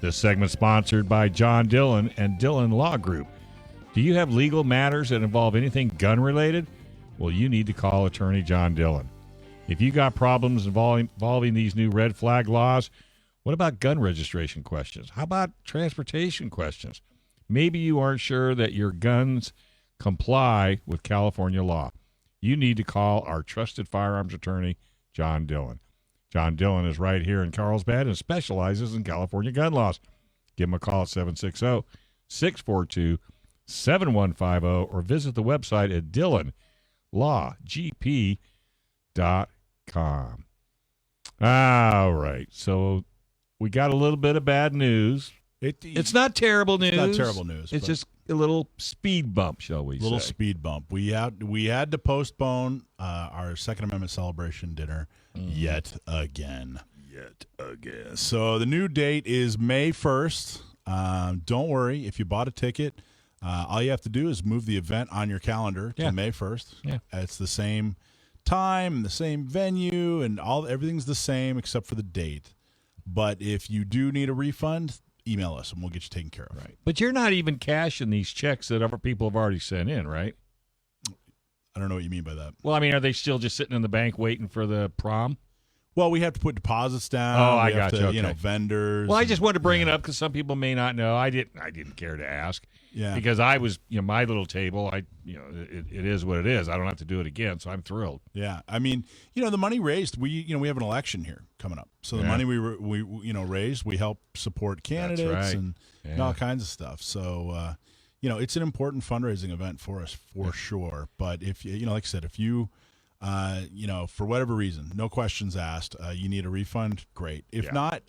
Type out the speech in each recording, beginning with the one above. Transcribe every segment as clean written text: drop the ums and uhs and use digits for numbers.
This segment sponsored by John Dillon and Dillon Law Group. Do you have legal matters that involve anything gun-related? Well, you need to call attorney John Dillon. If you got problems involving these new red flag laws, what about gun registration questions? How about transportation questions? Maybe you aren't sure that your guns comply with California law. You need to call our trusted firearms attorney, John Dillon. John Dillon is right here in Carlsbad and specializes in California gun laws. Give him a call at 760-642-7150 or visit the website at DillonLawGP.com. All right, so we got a little bit of bad news. It's not terrible news. It's not terrible news. It's just a little speed bump, shall we say. A little speed bump. We had to postpone our Second Amendment celebration dinner yet again. So the new date is May 1st. Don't worry. If you bought a ticket, all you have to do is move the event on your calendar to May 1st. Yeah. It's the same time, the same venue, and everything's the same except for the date. But if you do need a refund, email us and we'll get you taken care of. Right. But you're not even cashing these checks that other people have already sent in, right? I don't know what you mean by that. Well, I mean, are they still just sitting in the bank waiting for the prom? Well, we have to put deposits down. Oh, I got you. Okay. Vendors. Well, I just wanted to bring it up because some people may not know. I didn't care to ask. Yeah. Because I was, my little table. It is what it is. I don't have to do it again, so I'm thrilled. Yeah. I mean, the money raised. We have an election here coming up, so the money we raised, we help support candidates and all kinds of stuff. So, it's an important fundraising event for us for sure. But if like I said, if you for whatever reason, no questions asked, you need a refund, great. If not,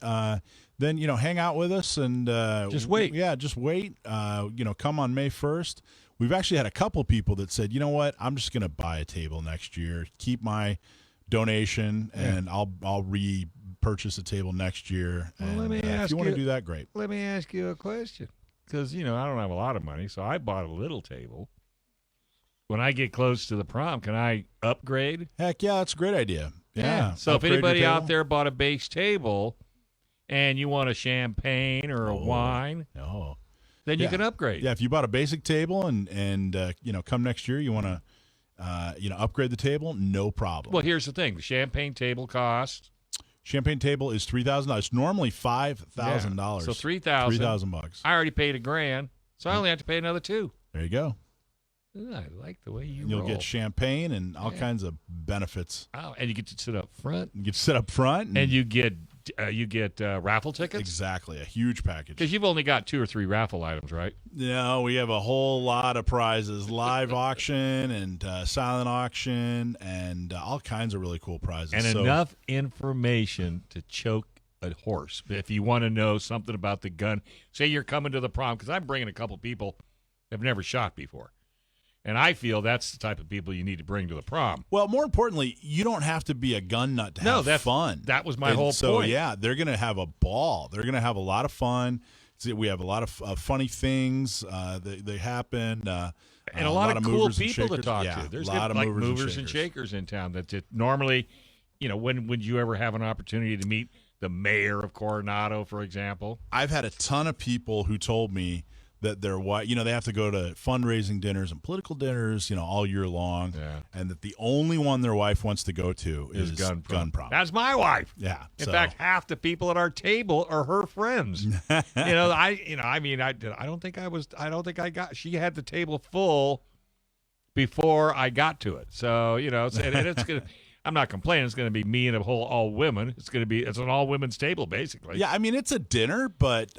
then, hang out with us and just wait. Yeah, just wait. Come on May 1st. We've actually had a couple people that said, you know what, I'm just going to buy a table next year, keep my donation, and I'll repurchase a table next year. Well, and let me ask if you want to do that, great. Let me ask you a question. Because, I don't have a lot of money, so I bought a little table. When I get close to the prom, can I upgrade? Heck yeah, that's a great idea. Yeah. So if anybody out there bought a base table and you want a champagne or a wine, then you can upgrade. Yeah, if you bought a basic table and come next year, you want to upgrade the table, no problem. Well, here's the thing: the champagne table costs. Champagne table is $3,000. It's normally $5,000. So $3,000. $3,000. I already paid $1,000, so I only have to pay another $2,000. There you go. I like the way You'll roll. get champagne and all kinds of benefits. Oh, and you get to sit up front. You get to sit up front, and you get raffle tickets. Exactly, a huge package. Because you've only got 2 or 3 raffle items, right? No, we have a whole lot of prizes: live auction and silent auction, and all kinds of really cool prizes. And enough information to choke a horse. If you want to know something about the gun, say you're coming to the prom, because I'm bringing a couple people that have never shot before. And I feel that's the type of people you need to bring to the prom. Well, more importantly, you don't have to be a gun nut to have fun. That was my whole point. So, yeah, they're going to have a ball. They're going to have a lot of fun. We have a lot of funny things. They happen. And a lot of cool people to talk to. There's a lot of movers and shakers in town. That normally, when would you ever have an opportunity to meet the mayor of Coronado, for example? I've had a ton of people who told me that their wife, they have to go to fundraising dinners and political dinners, all year long, and that the only one their wife wants to go to is gun prom. That's my wife. Yeah. In fact, half the people at our table are her friends. I don't think she had the table full before I got to it. So, and it's going to. I'm not complaining. It's going to be me and a whole all women. It's an all women's table, basically. Yeah, I mean, it's a dinner, but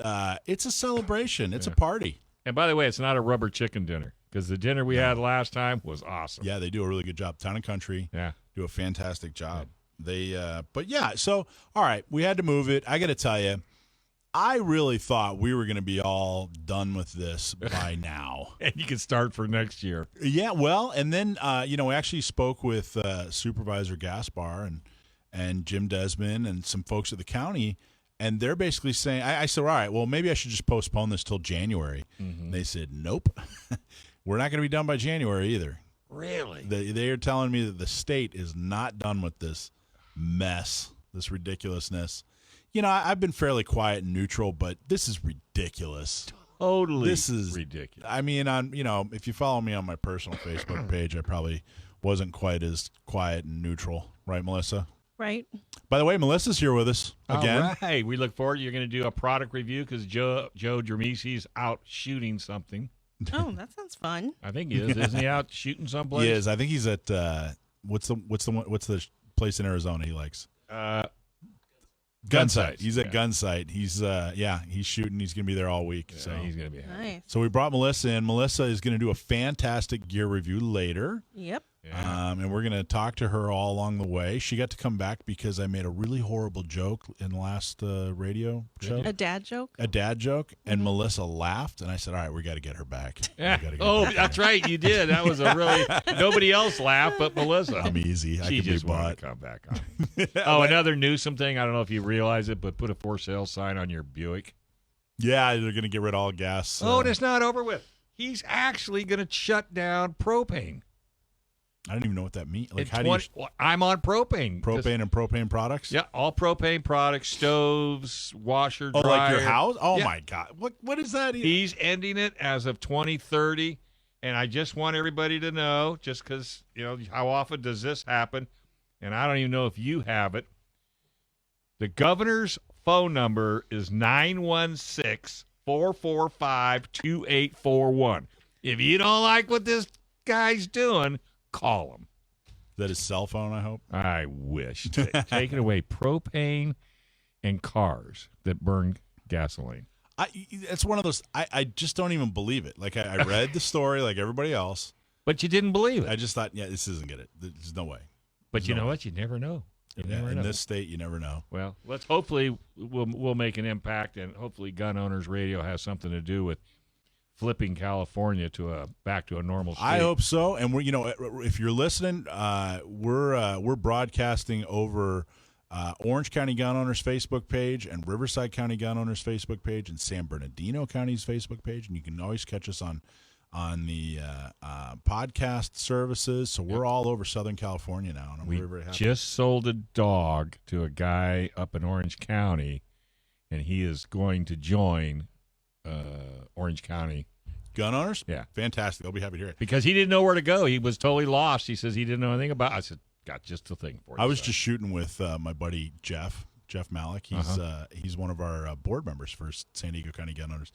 it's a celebration. It's a party. And by the way, it's not a rubber chicken dinner, because the dinner we had last time was awesome. Yeah, they do a really good job. Town and Country do a fantastic job. So, all right, we had to move it. I got to tell you, I really thought we were going to be all done with this by now. And you can start for next year. Yeah, well, and then, we actually spoke with Supervisor Gaspar and Jim Desmond and some folks at the county, and they're basically saying, I said, all right, well, maybe I should just postpone this till January. Mm-hmm. They said, nope, we're not going to be done by January either. Really? They are telling me that the state is not done with this mess, this ridiculousness. I've been fairly quiet and neutral, but this is ridiculous. Totally, this is ridiculous. I mean, if you follow me on my personal Facebook page, I probably wasn't quite as quiet and neutral, right, Melissa? Right. By the way, Melissa's here with us again. All right, we look forward. You're going to do a product review because Joe Dramisi's out shooting something. Oh, that sounds fun. I think he is. Isn't he out shooting someplace? He is. I think he's at what's the place in Arizona he likes? Gunsight. He's at Gunsight. He's shooting. He's going to be there all week. Yeah, so he's going to be happy. Nice. So we brought Melissa in. Melissa is going to do a fantastic gear review later. Yep. Yeah. And we're going to talk to her all along the way. She got to come back because I made a really horrible joke in the last radio show. A dad joke? A dad joke. And Melissa laughed. And I said, all right, we got to get her back. Yeah. That's right. You did. That was a really nobody else laughed but Melissa. I'm easy. She just wanted to come back on. Another newsome thing. I don't know if you realize it, but put a for sale sign on your Buick. Yeah, they're going to get rid of all gas. And it's not over with. He's actually going to shut down propane. I don't even know what that means. Like, I'm on propane. Propane and propane products? Yeah, all propane products, stoves, washer, dryer. Oh, like your house? Oh, yeah. my God. What is that? He's ending it as of 2030, and I just want everybody to know, just because, how often does this happen? And I don't even know if you have it. The governor's phone number is 916-445-2841. If you don't like what this guy's doing, call him. Is that his cell phone, I hope? I wish. Taking away propane and cars that burn gasoline. It's one of those, I just don't even believe it. Like, I read the story like everybody else. But you didn't believe it. I just thought, this isn't good. There's no way. But you know what? You never know. In this state, you never know. Well, hopefully we'll make an impact, and hopefully Gun Owners Radio has something to do with flipping California back to a normal state. I hope so. And if you're listening, we're broadcasting over Orange County Gun Owners Facebook page and Riverside County Gun Owners Facebook page and San Bernardino County's Facebook page, and you can always catch us on the podcast services. So we're all over Southern California now, and I'm very, very happy. Just sold a dog to a guy up in Orange County, and he is going to join Orange County Gun Owners? Yeah. Fantastic. I'll be happy to hear it. Because he didn't know where to go. He was totally lost. He says he didn't know anything about it. I said, got just the thing for you. I was just shooting with my buddy Jeff Malik. He's one of our board members for San Diego County Gun Owners.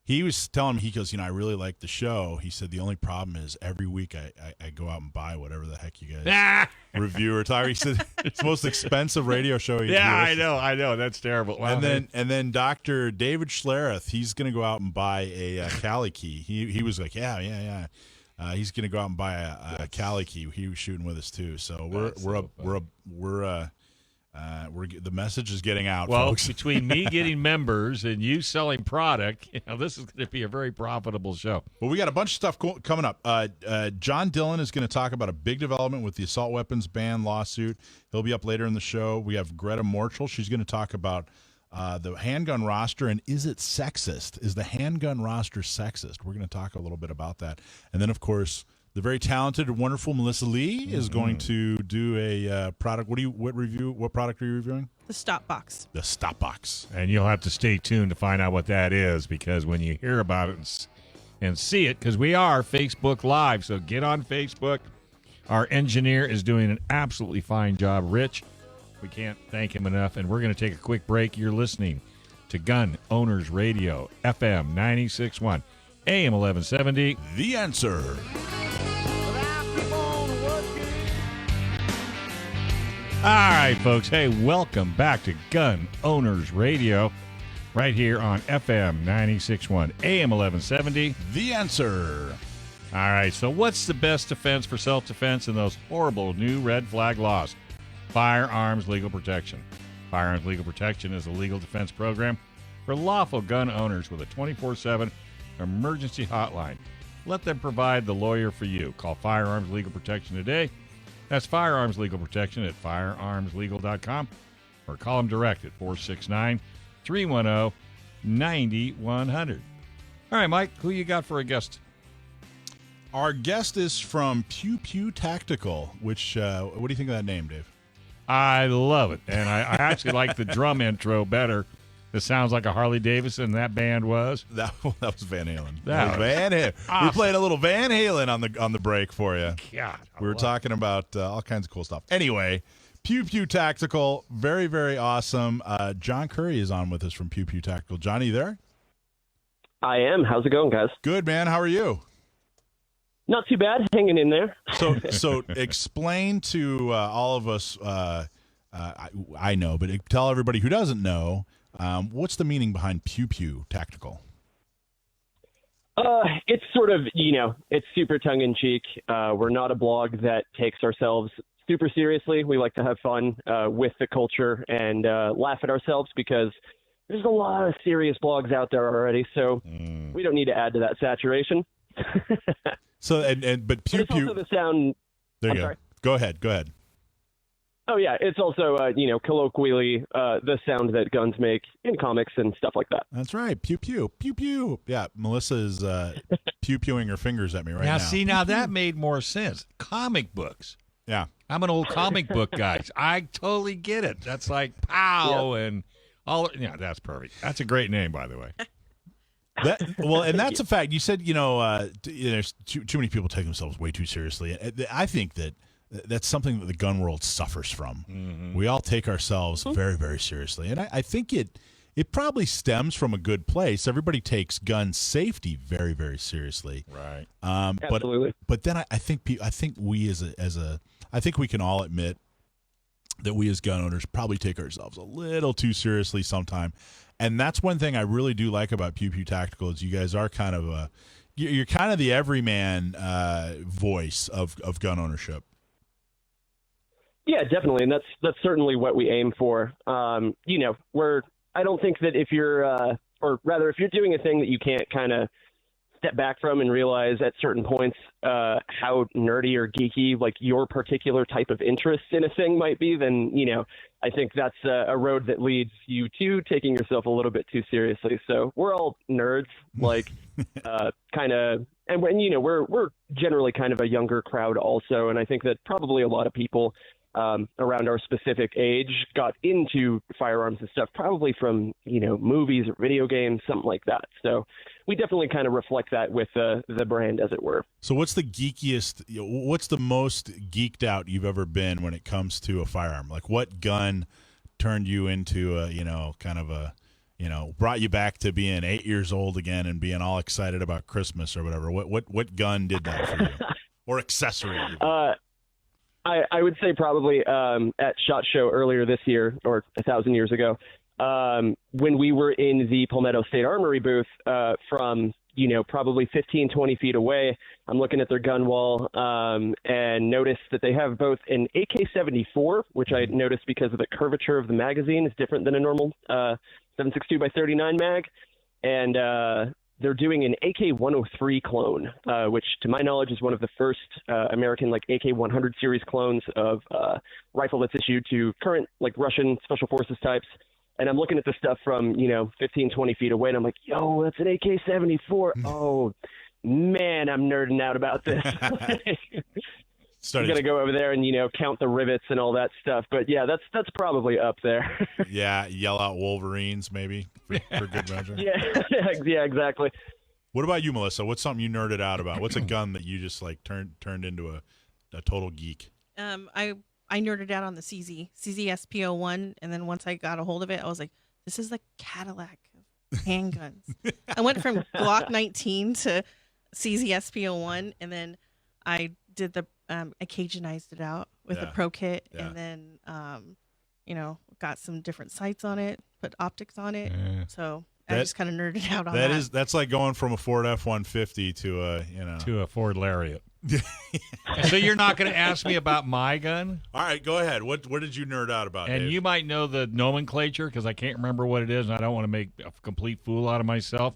He was telling me, he goes, I really like the show. He said, the only problem is every week I go out and buy whatever the heck you guys review or talk. He said, it's the most expensive radio show. I know. That's terrible. Wow, and then Dr. David Schlereth, he's going to go out and buy a Cali key. He was like, yeah. He's going to go out and buy a Cali key. He was shooting with us too. So the message is getting out. Well, folks. Between me getting members and you selling product, this is going to be a very profitable show. Well, we got a bunch of stuff coming up. John Dillon is going to talk about a big development with the assault weapons ban lawsuit. He'll be up later in the show. We have Greta Morchel. She's going to talk about the handgun roster and is it sexist? Is the handgun roster sexist? We're going to talk a little bit about that. And then, of course, the very talented and wonderful Melissa Lee is going to do a product. What product are you reviewing? The Stopbox. The Stopbox. And you'll have to stay tuned to find out what that is, because when you hear about it and see it, because we are Facebook Live, so get on Facebook. Our engineer is doing an absolutely fine job, Rich. We can't thank him enough, and we're going to take a quick break. You're listening to Gun Owners Radio, FM 96.1, AM 1170. The Answer. All right, folks. Hey, welcome back to Gun Owners Radio, right here on FM 96.1, AM 1170. The Answer. All right, so what's the best defense for self-defense in those horrible new red flag laws? Firearms legal protection. Firearms legal protection is a legal defense program for lawful gun owners with a 24/7 emergency hotline. Let them provide the lawyer for you. Call Firearms Legal Protection today. That's Firearms Legal Protection at firearmslegal.com, or call them direct at 469-310-9100. All right, Mike, who you got for a guest? Our guest is from Pew Pew Tactical, which, what do you think of that name, Dave? I love it. And I actually like the drum intro better. It sounds like a Harley Davidson. That band was. That was Van Halen. That was Van Halen. Awesome. We played a little Van Halen on the break for you. God, we were talking about all kinds of cool stuff. Anyway, Pew Pew Tactical, very, very awesome. John Currie is on with us from Pew Pew Tactical. John, are you there? I am. How's it going, guys? Good, man. How are you? Not too bad. Hanging in there. So explain to all of us, I know, but tell everybody who doesn't know, what's the meaning behind Pew Pew Tactical? It's sort of, it's super tongue-in-cheek. We're not a blog that takes ourselves super seriously. We like to have fun with the culture and laugh at ourselves because there's a lot of serious blogs out there already, so we don't need to add to that saturation. So but Pew Pew. Also the sound. There you go. Sorry. Go ahead. Oh yeah, it's also colloquially the sound that guns make in comics and stuff like that. That's right. Pew pew pew pew. Yeah, Melissa is pew pewing her fingers at me right now. Now that made more sense. Comic books. Yeah, I'm an old comic book guy. I totally get it. That's like pow and all. Yeah, that's perfect. That's a great name, by the way. And that's a fact. You said there's too many people take themselves way too seriously. I think that's something that the gun world suffers from. Mm-hmm. We all take ourselves very, very seriously, and I think it probably stems from a good place. Everybody takes gun safety very, very seriously, right? Absolutely. But then I think we I think we can all admit that we as gun owners probably take ourselves a little too seriously sometime. And that's one thing I really do like about Pew Pew Tactical is you guys are kind of you're kind of the everyman voice of gun ownership. Yeah, definitely, and that's certainly what we aim for. I don't think that if you're, or rather, if you're doing a thing that you can't kind of step back from and realize at certain points how nerdy or geeky like your particular type of interest in a thing might be, then I think that's a road that leads you to taking yourself a little bit too seriously. So we're all nerds, like kind of, and when we're generally kind of a younger crowd also, and I think that probably a lot of people around our specific age got into firearms and stuff probably from movies or video games, something like that. So we definitely kind of reflect that with the brand, as it were. So what's the geekiest, what's the most geeked out you've ever been when it comes to a firearm? Like what gun turned you into brought you back to being 8 years old again and being all excited about Christmas or whatever? What gun did that for you? Or accessory? I would say probably at SHOT Show earlier this year, or 1,000 years ago, when we were in the Palmetto State Armory booth from, probably 15, 20 feet away. I'm looking at their gun wall and noticed that they have both an AK-74, which I noticed because of the curvature of the magazine is different than a normal 7.62 by 39 mag, and they're doing an AK-103 clone, which, to my knowledge, is one of the first American AK-100 series clones of rifle that's issued to current Russian special forces types. And I'm looking at the stuff from 15, 20 feet away, and I'm like, yo, that's an AK-74. Oh man, I'm nerding out about this. I'm gonna go over there and count the rivets and all that stuff. But yeah, that's probably up there. Yeah, yell out Wolverines maybe for good measure. Yeah, exactly. What about you, Melissa? What's something you nerded out about? What's a gun that you just turned into a total geek? I nerded out on the CZ SP01, and then once I got a hold of it, I was like, this is the Cadillac of handguns. I went from Glock 19 to CZ SP01, and then I did the I Cajunized it out with a pro kit, and then got some different sights on it, put optics on it. Yeah. So I just kind of nerded out on that. That's like going from a Ford F-150 to a Ford Lariat. So you're not going to ask me about my gun? All right, go ahead. What did you nerd out about, And Dave? You might know the nomenclature because I can't remember what it is, and I don't want to make a complete fool out of myself.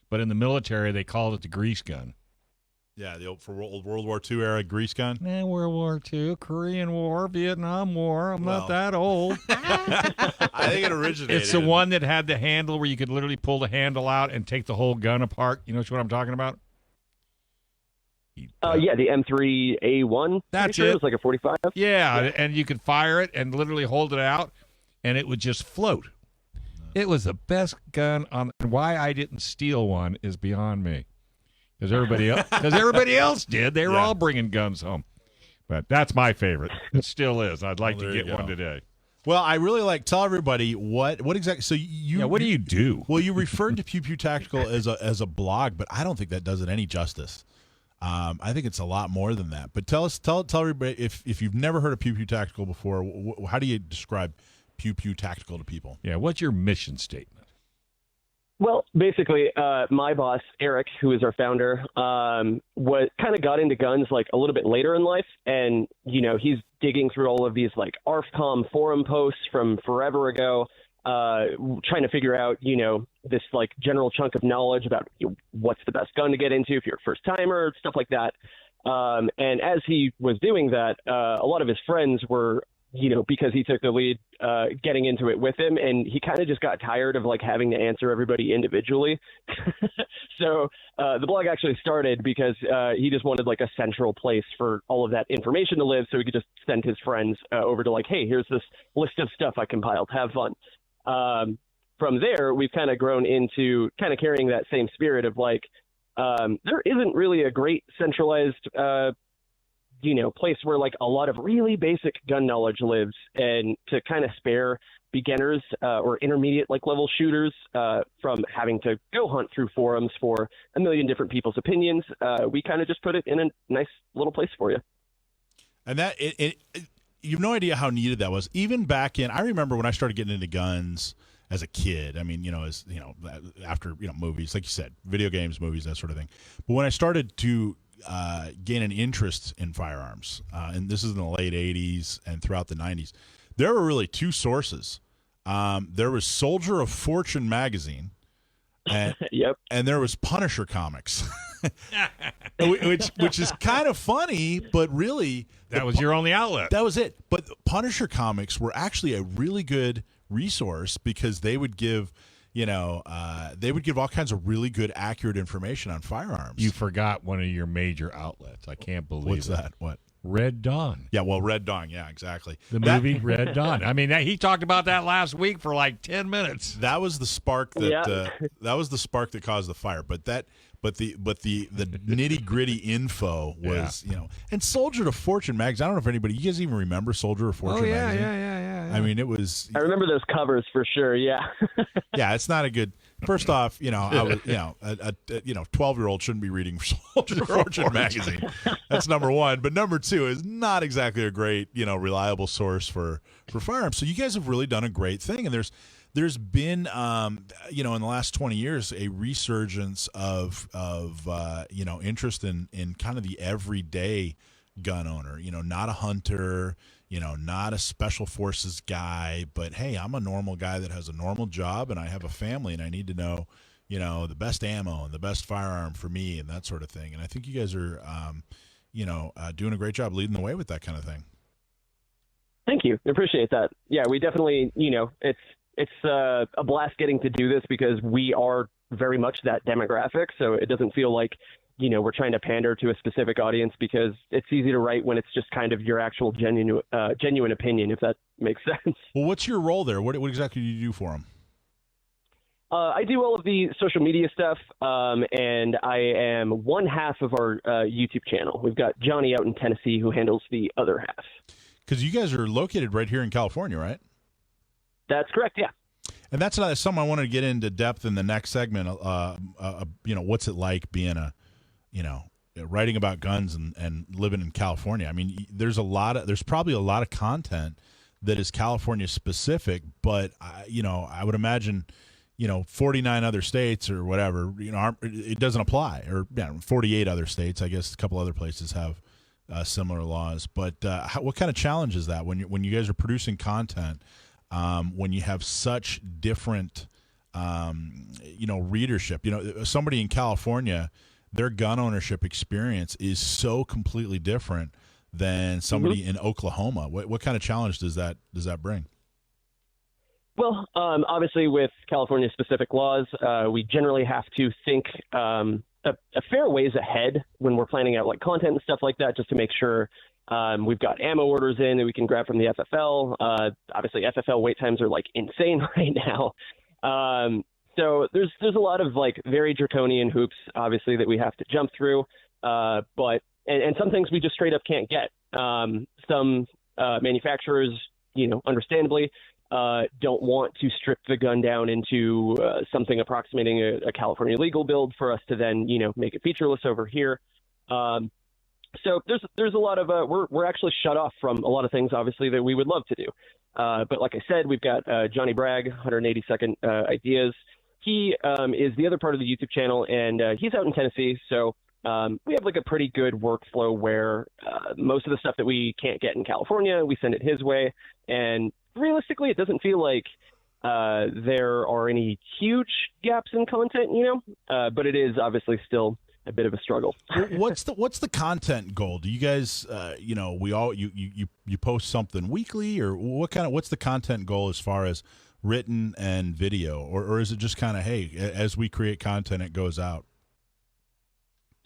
But in the military, they called it the grease gun. Yeah, for World War II era grease gun. World War II, Korean War, Vietnam War. I'm not that old. I think it originated. It's the one that had the handle where you could literally pull the handle out and take the whole gun apart. You know what I'm talking about? Yeah, the M3A1. That's sure it. It was like a 45. Yeah, and you could fire it and literally hold it out, and it would just float. It was the best gun on. Why I didn't steal one is beyond me, because everybody else did. They were all bringing guns home, but that's my favorite. It still is. I'd like to get one today. Well, I really tell everybody what exactly. So what do you do? Well, you referred to Pew Pew Tactical as a blog, but I don't think that does it any justice. I think it's a lot more than that. But tell everybody, if you've never heard of Pew Pew Tactical before, how do you describe Pew Pew Tactical to people? Yeah, what's your mission statement? Well, basically, my boss, Eric, who is our founder, got into guns like a little bit later in life. And, he's digging through all of these like ARFCOM forum posts from forever ago, trying to figure out, this like general chunk of knowledge about what's the best gun to get into if you're a first timer, stuff like that. And as he was doing that, a lot of his friends were, because he took the lead, getting into it with him, and he kind of just got tired of like having to answer everybody individually. So the blog actually started because he just wanted like a central place for all of that information to live, so he could just send his friends over to like, hey, here's this list of stuff I compiled, have fun. From there, we've kind of grown into kind of carrying that same spirit of like, there isn't really a great centralized place where like a lot of really basic gun knowledge lives, and to kind of spare beginners or intermediate like level shooters from having to go hunt through forums for a million different people's opinions, we kind of just put it in a nice little place for you. And that you have no idea how needed that was. Even back in, I remember when I started getting into guns as a kid. I mean, after movies, like you said, video games, movies, that sort of thing. But when I started to gain an interest in firearms, and this is in the late 80s and throughout the 90s, there were really two sources. There was Soldier of Fortune magazine, and, and there was Punisher comics, which is kind of funny, but really that was your only outlet. That was it. But Punisher comics were actually a really good resource because they would give all kinds of really good, accurate information on firearms. You forgot one of your major outlets. I can't believe it. What's that? What? Red Dawn. Yeah, well, Red Dawn. Yeah, exactly. The movie Red Dawn. I mean, he talked about that last week for like 10 minutes. That was the spark that that was the spark that caused the fire. But the nitty gritty info was and Soldier of Fortune magazine. I don't know if anybody, you guys even remember Soldier of Fortune magazine? Yeah. I mean, it was. I remember those covers for sure. Yeah. Yeah, it's not a good. First off, I was, a 12-year-old shouldn't be reading Soldier of Fortune magazine. That's number one. But number two is not exactly a great, reliable source for firearms. So you guys have really done a great thing, and there's been, in the last 20 years, a resurgence of interest in kind of the everyday gun owner. Not a hunter. Not a special forces guy, but hey, I'm a normal guy that has a normal job and I have a family and I need to know, the best ammo and the best firearm for me and that sort of thing. And I think you guys are, doing a great job leading the way with that kind of thing. Thank you. I appreciate that. Yeah, we definitely, it's a blast getting to do this because we are very much that demographic. So it doesn't feel like, we're trying to pander to a specific audience because it's easy to write when it's just kind of your actual genuine opinion, if that makes sense. Well, what's your role there? What exactly do you do for them? I do all of the social media stuff, and I am one half of our YouTube channel. We've got Johnny out in Tennessee who handles the other half. Because you guys are located right here in California, right? That's correct, yeah. And that's something I wanted to get into depth in the next segment. What's it like being writing about guns and living in California? I mean, there's probably a lot of content that is California specific, but I would imagine, 49 other states or whatever, it doesn't apply, or 48 other states. I guess a couple other places have similar laws. But what kind of challenge is that when you guys are producing content, when you have such different, readership? Somebody in California, their gun ownership experience is so completely different than somebody in Oklahoma. What kind of challenge does that bring? Well, obviously with California specific laws, we generally have to think a fair ways ahead when we're planning out like content and stuff like that, just to make sure we've got ammo orders in that we can grab from the FFL. Obviously, FFL wait times are like insane right now. So there's a lot of like very draconian hoops, obviously, that we have to jump through. But some things we just straight up can't get. Some manufacturers, understandably, don't want to strip the gun down into something approximating a California legal build for us to then, make it featureless over here. So there's a lot of we're actually shut off from a lot of things, obviously, that we would love to do. But like I said, we've got Johnny Bragg, 180-second ideas. He is the other part of the YouTube channel, and he's out in Tennessee. So we have like a pretty good workflow where most of the stuff that we can't get in California, we send it his way. And realistically, it doesn't feel like there are any huge gaps in content, but it is obviously still a bit of a struggle. What's the content goal? Do you guys, you post something weekly, or what's the content goal as far as written and video, or is it just kind of, hey, as we create content, it goes out?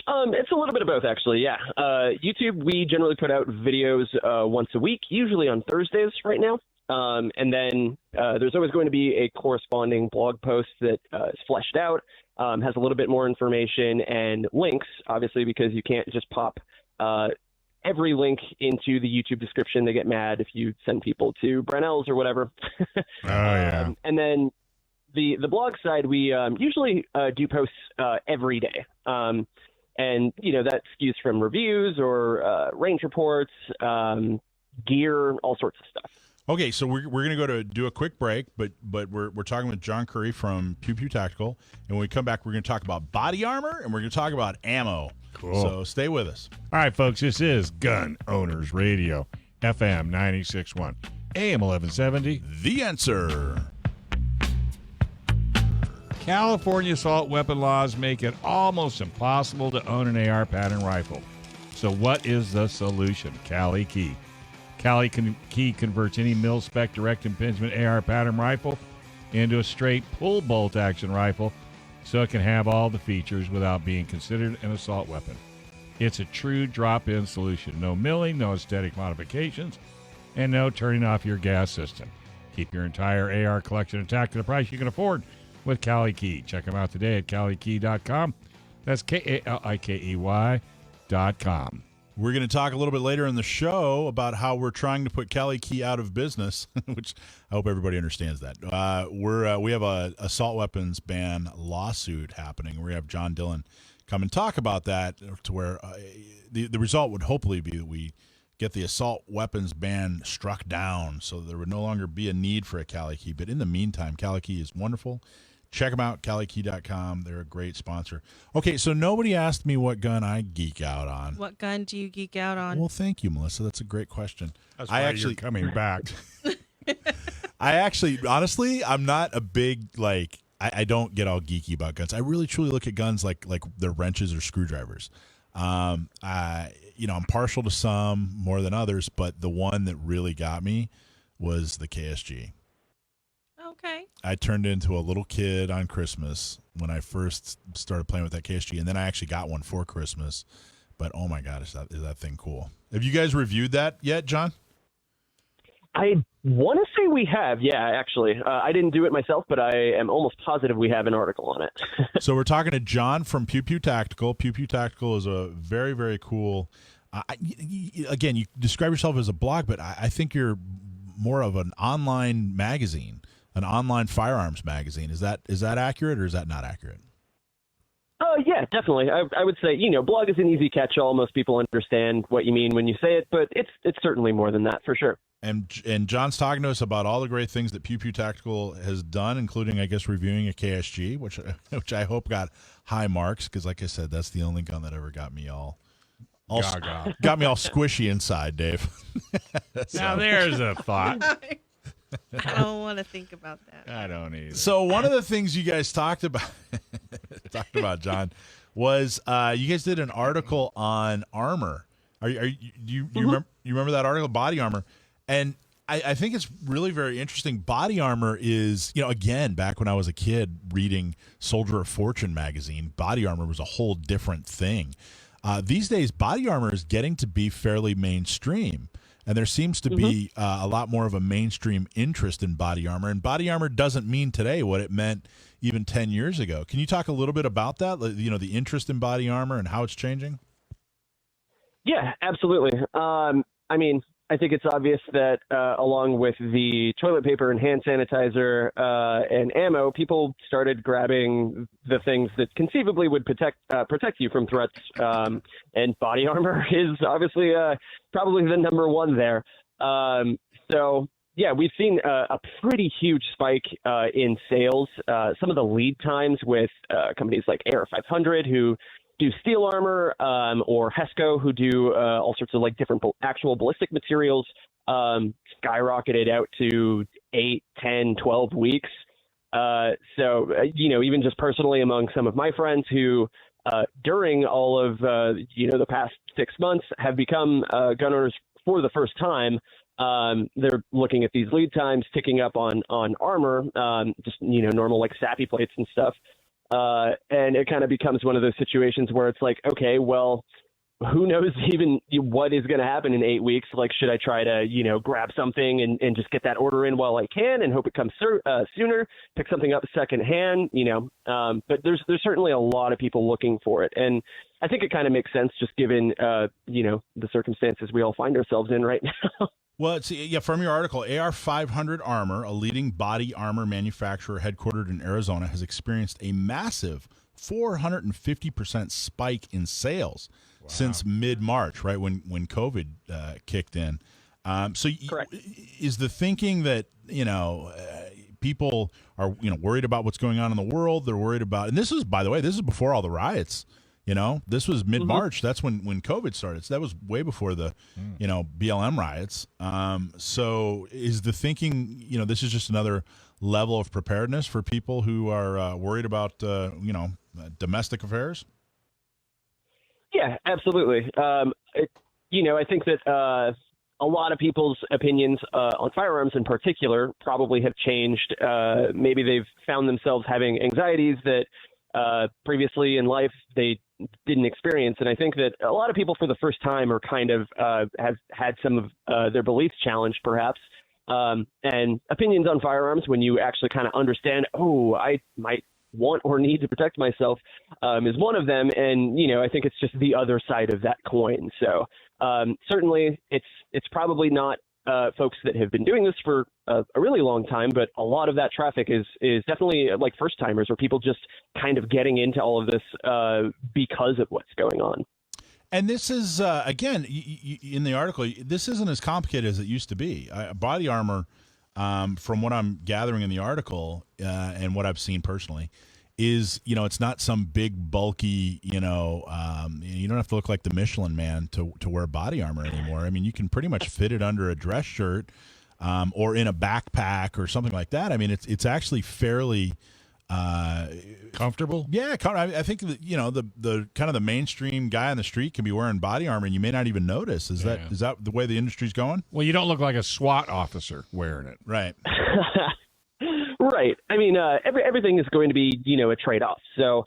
It's a little bit of both, actually. Yeah. YouTube, we generally put out videos once a week, usually on Thursdays right now. And then there's always going to be a corresponding blog post that is fleshed out, has a little bit more information and links, obviously, because you can't just pop every link into the YouTube description. They get mad if you send people to Brunel's or whatever. Oh, yeah. And then the blog side, we usually do posts every day. And, that skews from reviews or range reports, gear, all sorts of stuff. Okay, so we're going to go to do a quick break, but we're talking with John Currie from Pew Pew Tactical, and when we come back, we're going to talk about body armor, and we're going to talk about ammo. Cool. So stay with us. All right, folks, this is Gun Owners Radio, FM 96.1, AM 1170. The Answer. California assault weapon laws make it almost impossible to own an AR pattern rifle. So what is the solution? Cali Key. Cali Key converts any mil-spec direct impingement AR pattern rifle into a straight pull-bolt action rifle so it can have all the features without being considered an assault weapon. It's a true drop-in solution. No milling, no aesthetic modifications, and no turning off your gas system. Keep your entire AR collection intact at a price you can afford with Cali Key. Check them out today at CaliKey.com. That's KALIKEY.com. We're going to talk a little bit later in the show about how we're trying to put Cali Key out of business, which I hope everybody understands that. We have a assault weapons ban lawsuit happening. We have John Dillon come and talk about that, to where the result would hopefully be that we get the assault weapons ban struck down, so there would no longer be a need for a Cali Key. But in the meantime, Cali Key is wonderful. Check them out, CaliKey.com. They're a great sponsor. Okay, so nobody asked me what gun I geek out on. What gun do you geek out on? Well, thank you, Melissa. That's a great question. That's why you're coming back. Honestly, I'm not a big, I don't get all geeky about guns. I really, truly look at guns like they're wrenches or screwdrivers. I'm partial to some more than others, but the one that really got me was the KSG. Okay. I turned into a little kid on Christmas when I first started playing with that KSG, and then I actually got one for Christmas. But oh my God, is that thing cool? Have you guys reviewed that yet, John? I want to say we have, yeah, actually. I didn't do it myself, but I am almost positive we have an article on it. So we're talking to John from Pew Pew Tactical. Pew Pew Tactical is a very, very cool. Again, you describe yourself as a blog, but I think you're more of an online magazine. An online firearms magazine. Is that accurate, or is that not accurate? Yeah, definitely. I would say, blog is an easy catch-all. Most people understand what you mean when you say it, but it's certainly more than that, for sure. And John's talking to us about all the great things that Pew Pew Tactical has done, including, I guess, reviewing a KSG, which I hope got high marks, because, like I said, that's the only gun that ever got me all squishy inside, Dave. Now there's a thought. I don't want to think about that. I don't either. So one of the things you guys talked about, John, was you guys did an article on armor. Do you remember that article, body armor? And I think it's really very interesting. Body armor is, again, back when I was a kid reading Soldier of Fortune magazine, body armor was a whole different thing. These days, body armor is getting to be fairly mainstream, and there seems to be a lot more of a mainstream interest in body armor. And body armor doesn't mean today what it meant even 10 years ago. Can you talk a little bit about that, the interest in body armor and how it's changing? Yeah, absolutely. I think it's obvious that along with the toilet paper and hand sanitizer and ammo, people started grabbing the things that conceivably would protect you from threats. And body armor is obviously probably the number one there. So, yeah, we've seen a pretty huge spike in sales. Some of the lead times with companies like AR500 who do steel armor, or HESCO, who do all sorts of like different actual ballistic materials, skyrocketed out to 8, 10, 12 weeks. So, even just personally among some of my friends who, during all of, the past 6 months have become gun owners for the first time, they're looking at these lead times ticking up on armor, just, normal like SAPI plates and stuff. And it kind of becomes one of those situations where it's like, okay, well, who knows even what is going to happen in 8 weeks? Like, should I try to, grab something and just get that order in while I can and hope it comes sooner, pick something up secondhand, but there's certainly a lot of people looking for it. And I think it kind of makes sense just given, the circumstances we all find ourselves in right now. Well, from your article, AR500 Armor, a leading body armor manufacturer headquartered in Arizona, has experienced a massive 450% spike in sales since mid-March, right, when COVID kicked in. Correct. Is the thinking that, people are, worried about what's going on in the world, they're worried about, and this is, by the way, this is before all the riots. This was mid-March. That's when COVID started. So that was way before the, BLM riots. So is the thinking, this is just another level of preparedness for people who are worried about, domestic affairs? Yeah, absolutely. I think that a lot of people's opinions on firearms in particular probably have changed. Maybe they've found themselves having anxieties that previously in life they didn't experience. And I think that a lot of people for the first time are kind of have had some of their beliefs challenged perhaps. And opinions on firearms, when you actually kind of understand, I might want or need to protect myself, is one of them. And, I think it's just the other side of that coin. So certainly it's probably not folks that have been doing this for a really long time, but a lot of that traffic is definitely like first timers or people just kind of getting into all of this because of what's going on. And this is, again, in the article, this isn't as complicated as it used to be. Body armor, from what I'm gathering in the article and what I've seen personally, is, it's not some big, bulky, you don't have to look like the Michelin Man to wear body armor anymore. I mean, you can pretty much fit it under a dress shirt or in a backpack or something like that. I mean, it's actually fairly comfortable. Yeah, I think that, the kind of the mainstream guy on the street can be wearing body armor and you may not even notice. Is that the way the industry's going? Well, you don't look like a SWAT officer wearing it, right? Right. I mean, everything is going to be, a trade-off. So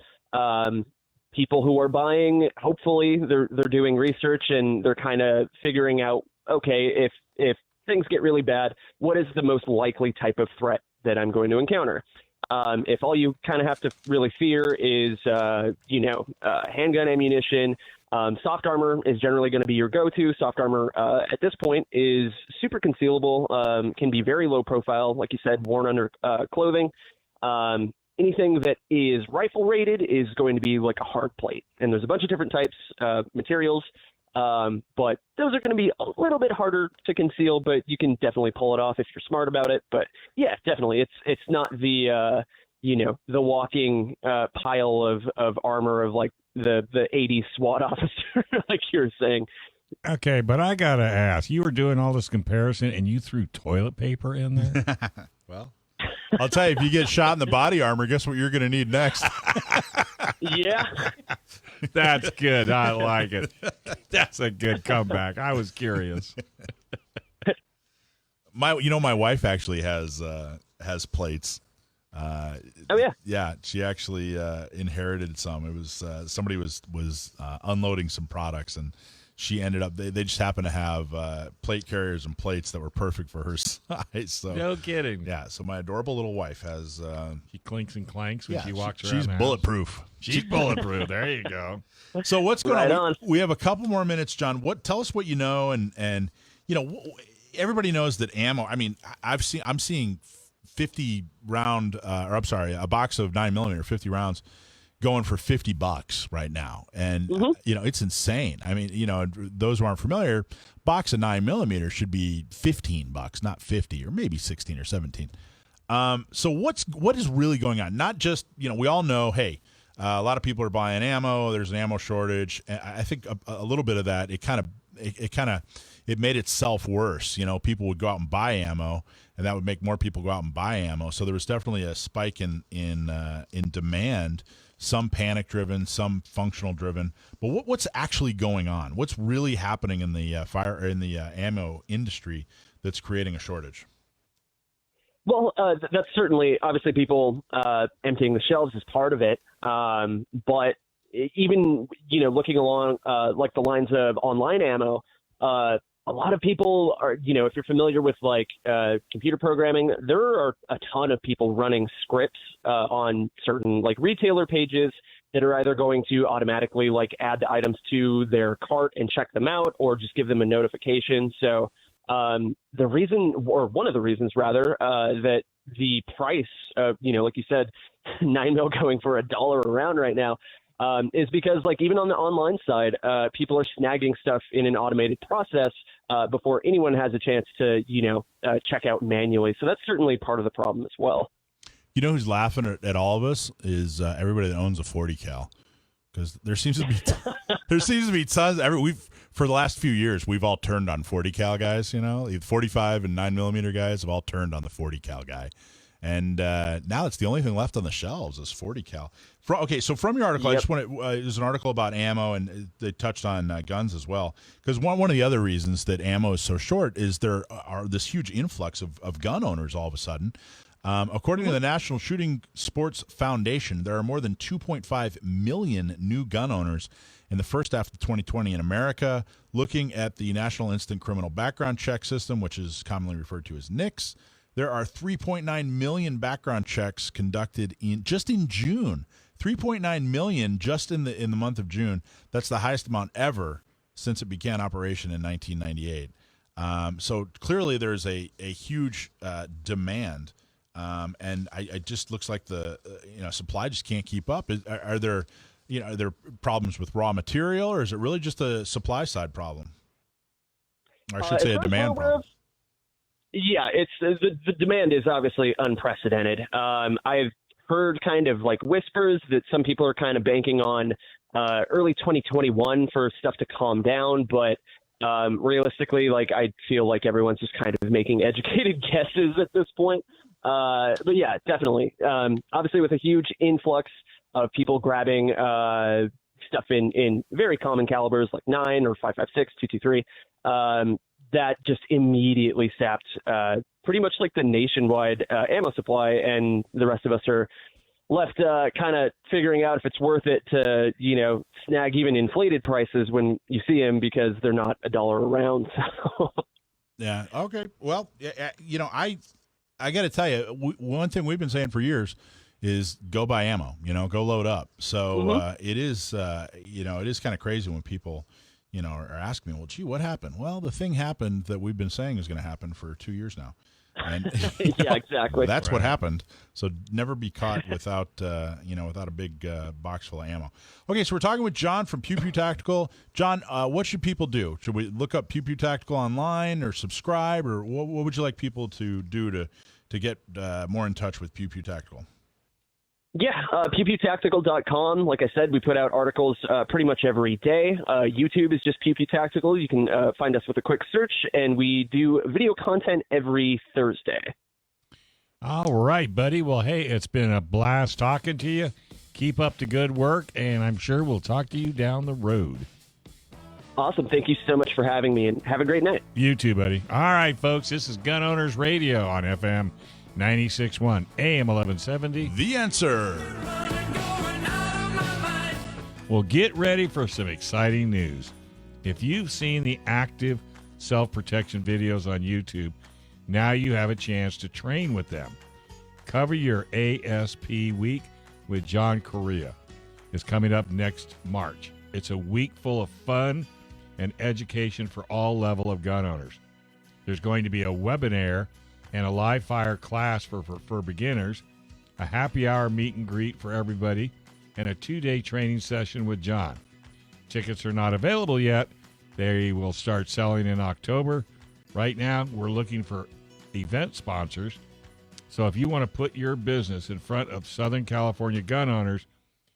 people who are buying, hopefully they're doing research and they're kind of figuring out, okay, if things get really bad, what is the most likely type of threat that I'm going to encounter? If all you kind of have to really fear is, handgun ammunition, soft armor is generally going to be your go-to. Soft armor at this point is super concealable, can be very low profile, like you said, worn under clothing. Anything that is rifle rated is going to be like a hard plate. And there's a bunch of different types of materials, but those are going to be a little bit harder to conceal, but you can definitely pull it off if you're smart about it. But yeah, definitely. It's not the, the walking pile of armor of like the 80s SWAT officer, like you were saying. Okay, but I got to ask, you were doing all this comparison and you threw toilet paper in there? Well, I'll tell you, if you get shot in the body armor, guess what you're going to need next? Yeah. That's good. I like it. That's a good comeback. I was curious. my wife actually has plates. Oh yeah. Yeah, she actually inherited some. It was somebody was unloading some products, and she ended up. They just happened to have plate carriers and plates that were perfect for her size. So no kidding. Yeah. So my adorable little wife has. She clinks and clanks when she walks around. She's bulletproof. She's bulletproof. There you go. So what's going right on? We have a couple more minutes, John. Tell us what you know, and everybody knows that ammo. I mean, I'm seeing 50 round, a box of 9mm, 50 rounds, going for $50 right now, and it's insane. I mean, those who aren't familiar, box of 9mm should be $15, not 50, or maybe 16 or 17. So what is really going on? Not just we all know, hey, a lot of people are buying ammo. There's an ammo shortage. And I think a little bit of that it made itself worse. People would go out and buy ammo, and that would make more people go out and buy ammo. So there was definitely a spike in demand. Some panic driven, some functional driven. But what's actually going on? What's really happening in the ammo industry that's creating a shortage? Well, that's certainly, obviously, people emptying the shelves is part of it. But even, looking along like the lines of online ammo, a lot of people are, if you're familiar with computer programming, there are a ton of people running scripts on certain retailer pages that are either going to automatically add the items to their cart and check them out, or just give them a notification. So the reason, or one of the reasons rather, that the price of, like you said, 9mm going for $1 a round right now, is because even on the online side, people are snagging stuff in an automated process before anyone has a chance to, check out manually. So that's certainly part of the problem as well. You know who's laughing at all of us is everybody that owns a 40 cal, because there seems to be tons. For the last few years, we've all turned on 40 cal guys. 45 and 9mm guys have all turned on the 40 cal guy. And now it's the only thing left on the shelves is 40 cal. So from your article, Yep. I just want to. There's an article about ammo, and they touched on guns as well. Because one of the other reasons that ammo is so short is there are this huge influx of gun owners all of a sudden. According to the National Shooting Sports Foundation, there are more than 2.5 million new gun owners in the first half of 2020 in America. Looking at the National Instant Criminal Background Check System, which is commonly referred to as NICS. There are 3.9 million background checks conducted in June. 3.9 million just in the month of June. That's the highest amount ever since it began operation in 1998. So clearly there's a huge demand, and it just looks like the supply just can't keep up. Are there problems with raw material, or is it really just a supply side problem? Or I should say a demand problem. Yeah, it's the demand is obviously unprecedented. I've heard kind of whispers that some people are kind of banking on early 2021 for stuff to calm down, but realistically, I feel like everyone's just kind of making educated guesses at this point. But yeah, definitely. Obviously, with a huge influx of people grabbing stuff in very common calibers like 9 or 5.56, 223. That just immediately sapped pretty much the nationwide ammo supply, and the rest of us are left kind of figuring out if it's worth it to, snag even inflated prices when you see them, because they're not $1 a round. Yeah. Okay. Well, I got to tell you, one thing we've been saying for years is go buy ammo. Go load up. So it is kind of crazy when people are asking me, well, gee, what happened? Well, the thing happened that we've been saying is going to happen for 2 years now. And yeah, exactly. That's what happened. So never be caught without a big box full of ammo. Okay, so we're talking with John from Pew Pew Tactical. John, what should people do? Should we look up Pew Pew Tactical online, or subscribe, or what would you like people to do to get more in touch with Pew Pew Tactical? Yeah, pewpewtactical.com. Like I said, we put out articles pretty much every day. YouTube is just Pew Pew Tactical. You can find us with a quick search, and we do video content every Thursday. All right, buddy. Well, hey, it's been a blast talking to you. Keep up the good work, and I'm sure we'll talk to you down the road. Awesome. Thank you so much for having me, and have a great night. You too, buddy. All right, folks, this is Gun Owners Radio on FM 96.1, AM 1170. The Answer. Well, get ready for some exciting news. If you've seen the active self-protection videos on YouTube, now you have a chance to train with them. Cover Your ASP Week with John Currie is coming up next March. It's a week full of fun and education for all level of gun owners. There's going to be a webinar and a live fire class for beginners, a happy hour meet and greet for everybody, and a 2-day training session with John. Tickets are not available yet. They will start selling in October. Right now, we're looking for event sponsors. So if you want to put your business in front of Southern California gun owners,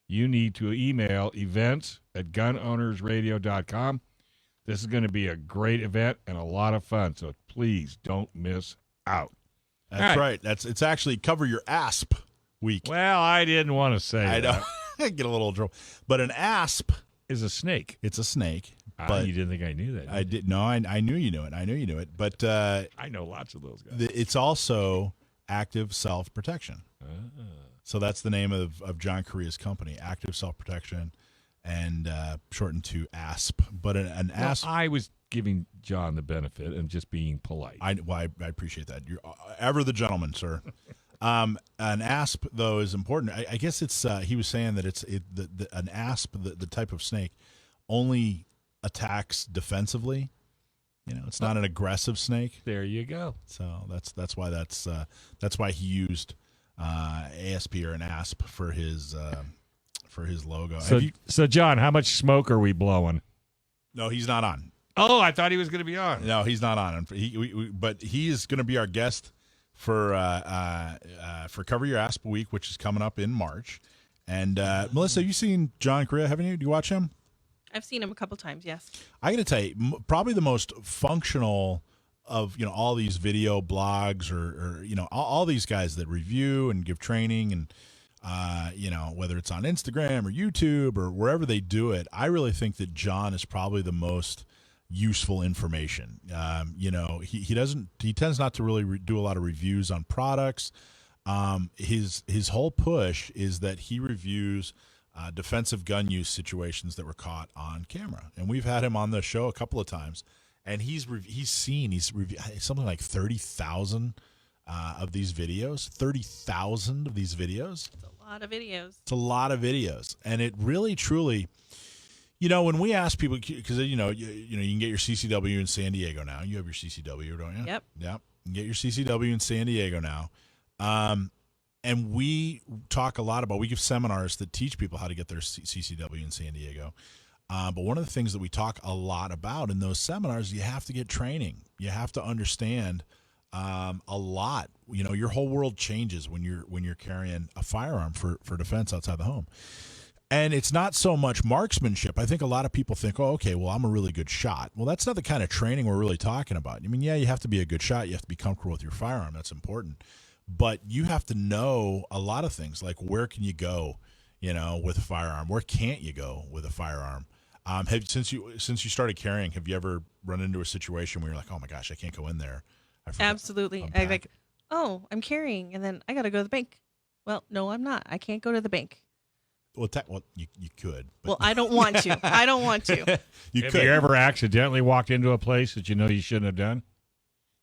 you need to email events@gunownersradio.com. This is going to be a great event and a lot of fun, so please don't miss out. That's right. It's actually Cover Your ASP Week. Well, I didn't want to say I that. know. I get a little trouble. But an asp Is a snake. It's a snake. But you didn't think I knew that? I did. No, I knew you knew it. I knew you knew it. But I know lots of those guys. it's also active self-protection. So that's the name of John Currie's company, Active Self-Protection, and shortened to ASP. But an ASP. I was giving John the benefit and just being polite. I appreciate that. You're ever the gentleman, sir. An ASP though is important. I guess it's he was saying that an ASP, the type of snake, only attacks defensively. You know, it's not an aggressive snake. There you go. So that's why he used ASP or an ASP for his logo. So John, how much smoke are we blowing? No, he's not on. Oh, I thought he was going to be on. No, he's not on. But he is going to be our guest for Cover Your ASP Week, which is coming up in March. And Melissa, have you seen John Currie? Haven't you? Do you watch him? I've seen him a couple times, yes. I got to tell you, probably the most functional of all these video blogs or all these guys that review and give training and whether it's on Instagram or YouTube or wherever they do it. I really think that John is probably the most useful information. He tends not to really do a lot of reviews on products. His whole push is that he reviews defensive gun use situations that were caught on camera, and we've had him on the show a couple of times, and he's reviewed something like 30,000 of these videos. 30,000 of these videos. It's a lot of videos. It's a lot of videos, and it really, truly. When we ask people, because you can get your CCW in San Diego now. You have your CCW, don't you? Yep. You can get your CCW in San Diego now. And we talk a lot we give seminars that teach people how to get their CCW in San Diego. But one of the things that we talk a lot about in those seminars, you have to get training. You have to understand a lot. Your whole world changes when you're carrying a firearm for defense outside the home. And it's not so much marksmanship. I think a lot of people think, oh, okay, well, I'm a really good shot. Well, that's not the kind of training we're really talking about. I mean, yeah, you have to be a good shot. You have to be comfortable with your firearm. That's important. But you have to know a lot of things, like where can you go, with a firearm? Where can't you go with a firearm? Since you started carrying, have you ever run into a situation where you're like, oh my gosh, I can't go in there? Absolutely. I'm carrying, and then I got to go to the bank. Well, no, I'm not. I can't go to the bank. Well, you could. But. Well, I don't want to. I don't want to. Have you ever accidentally walked into a place that you shouldn't have done?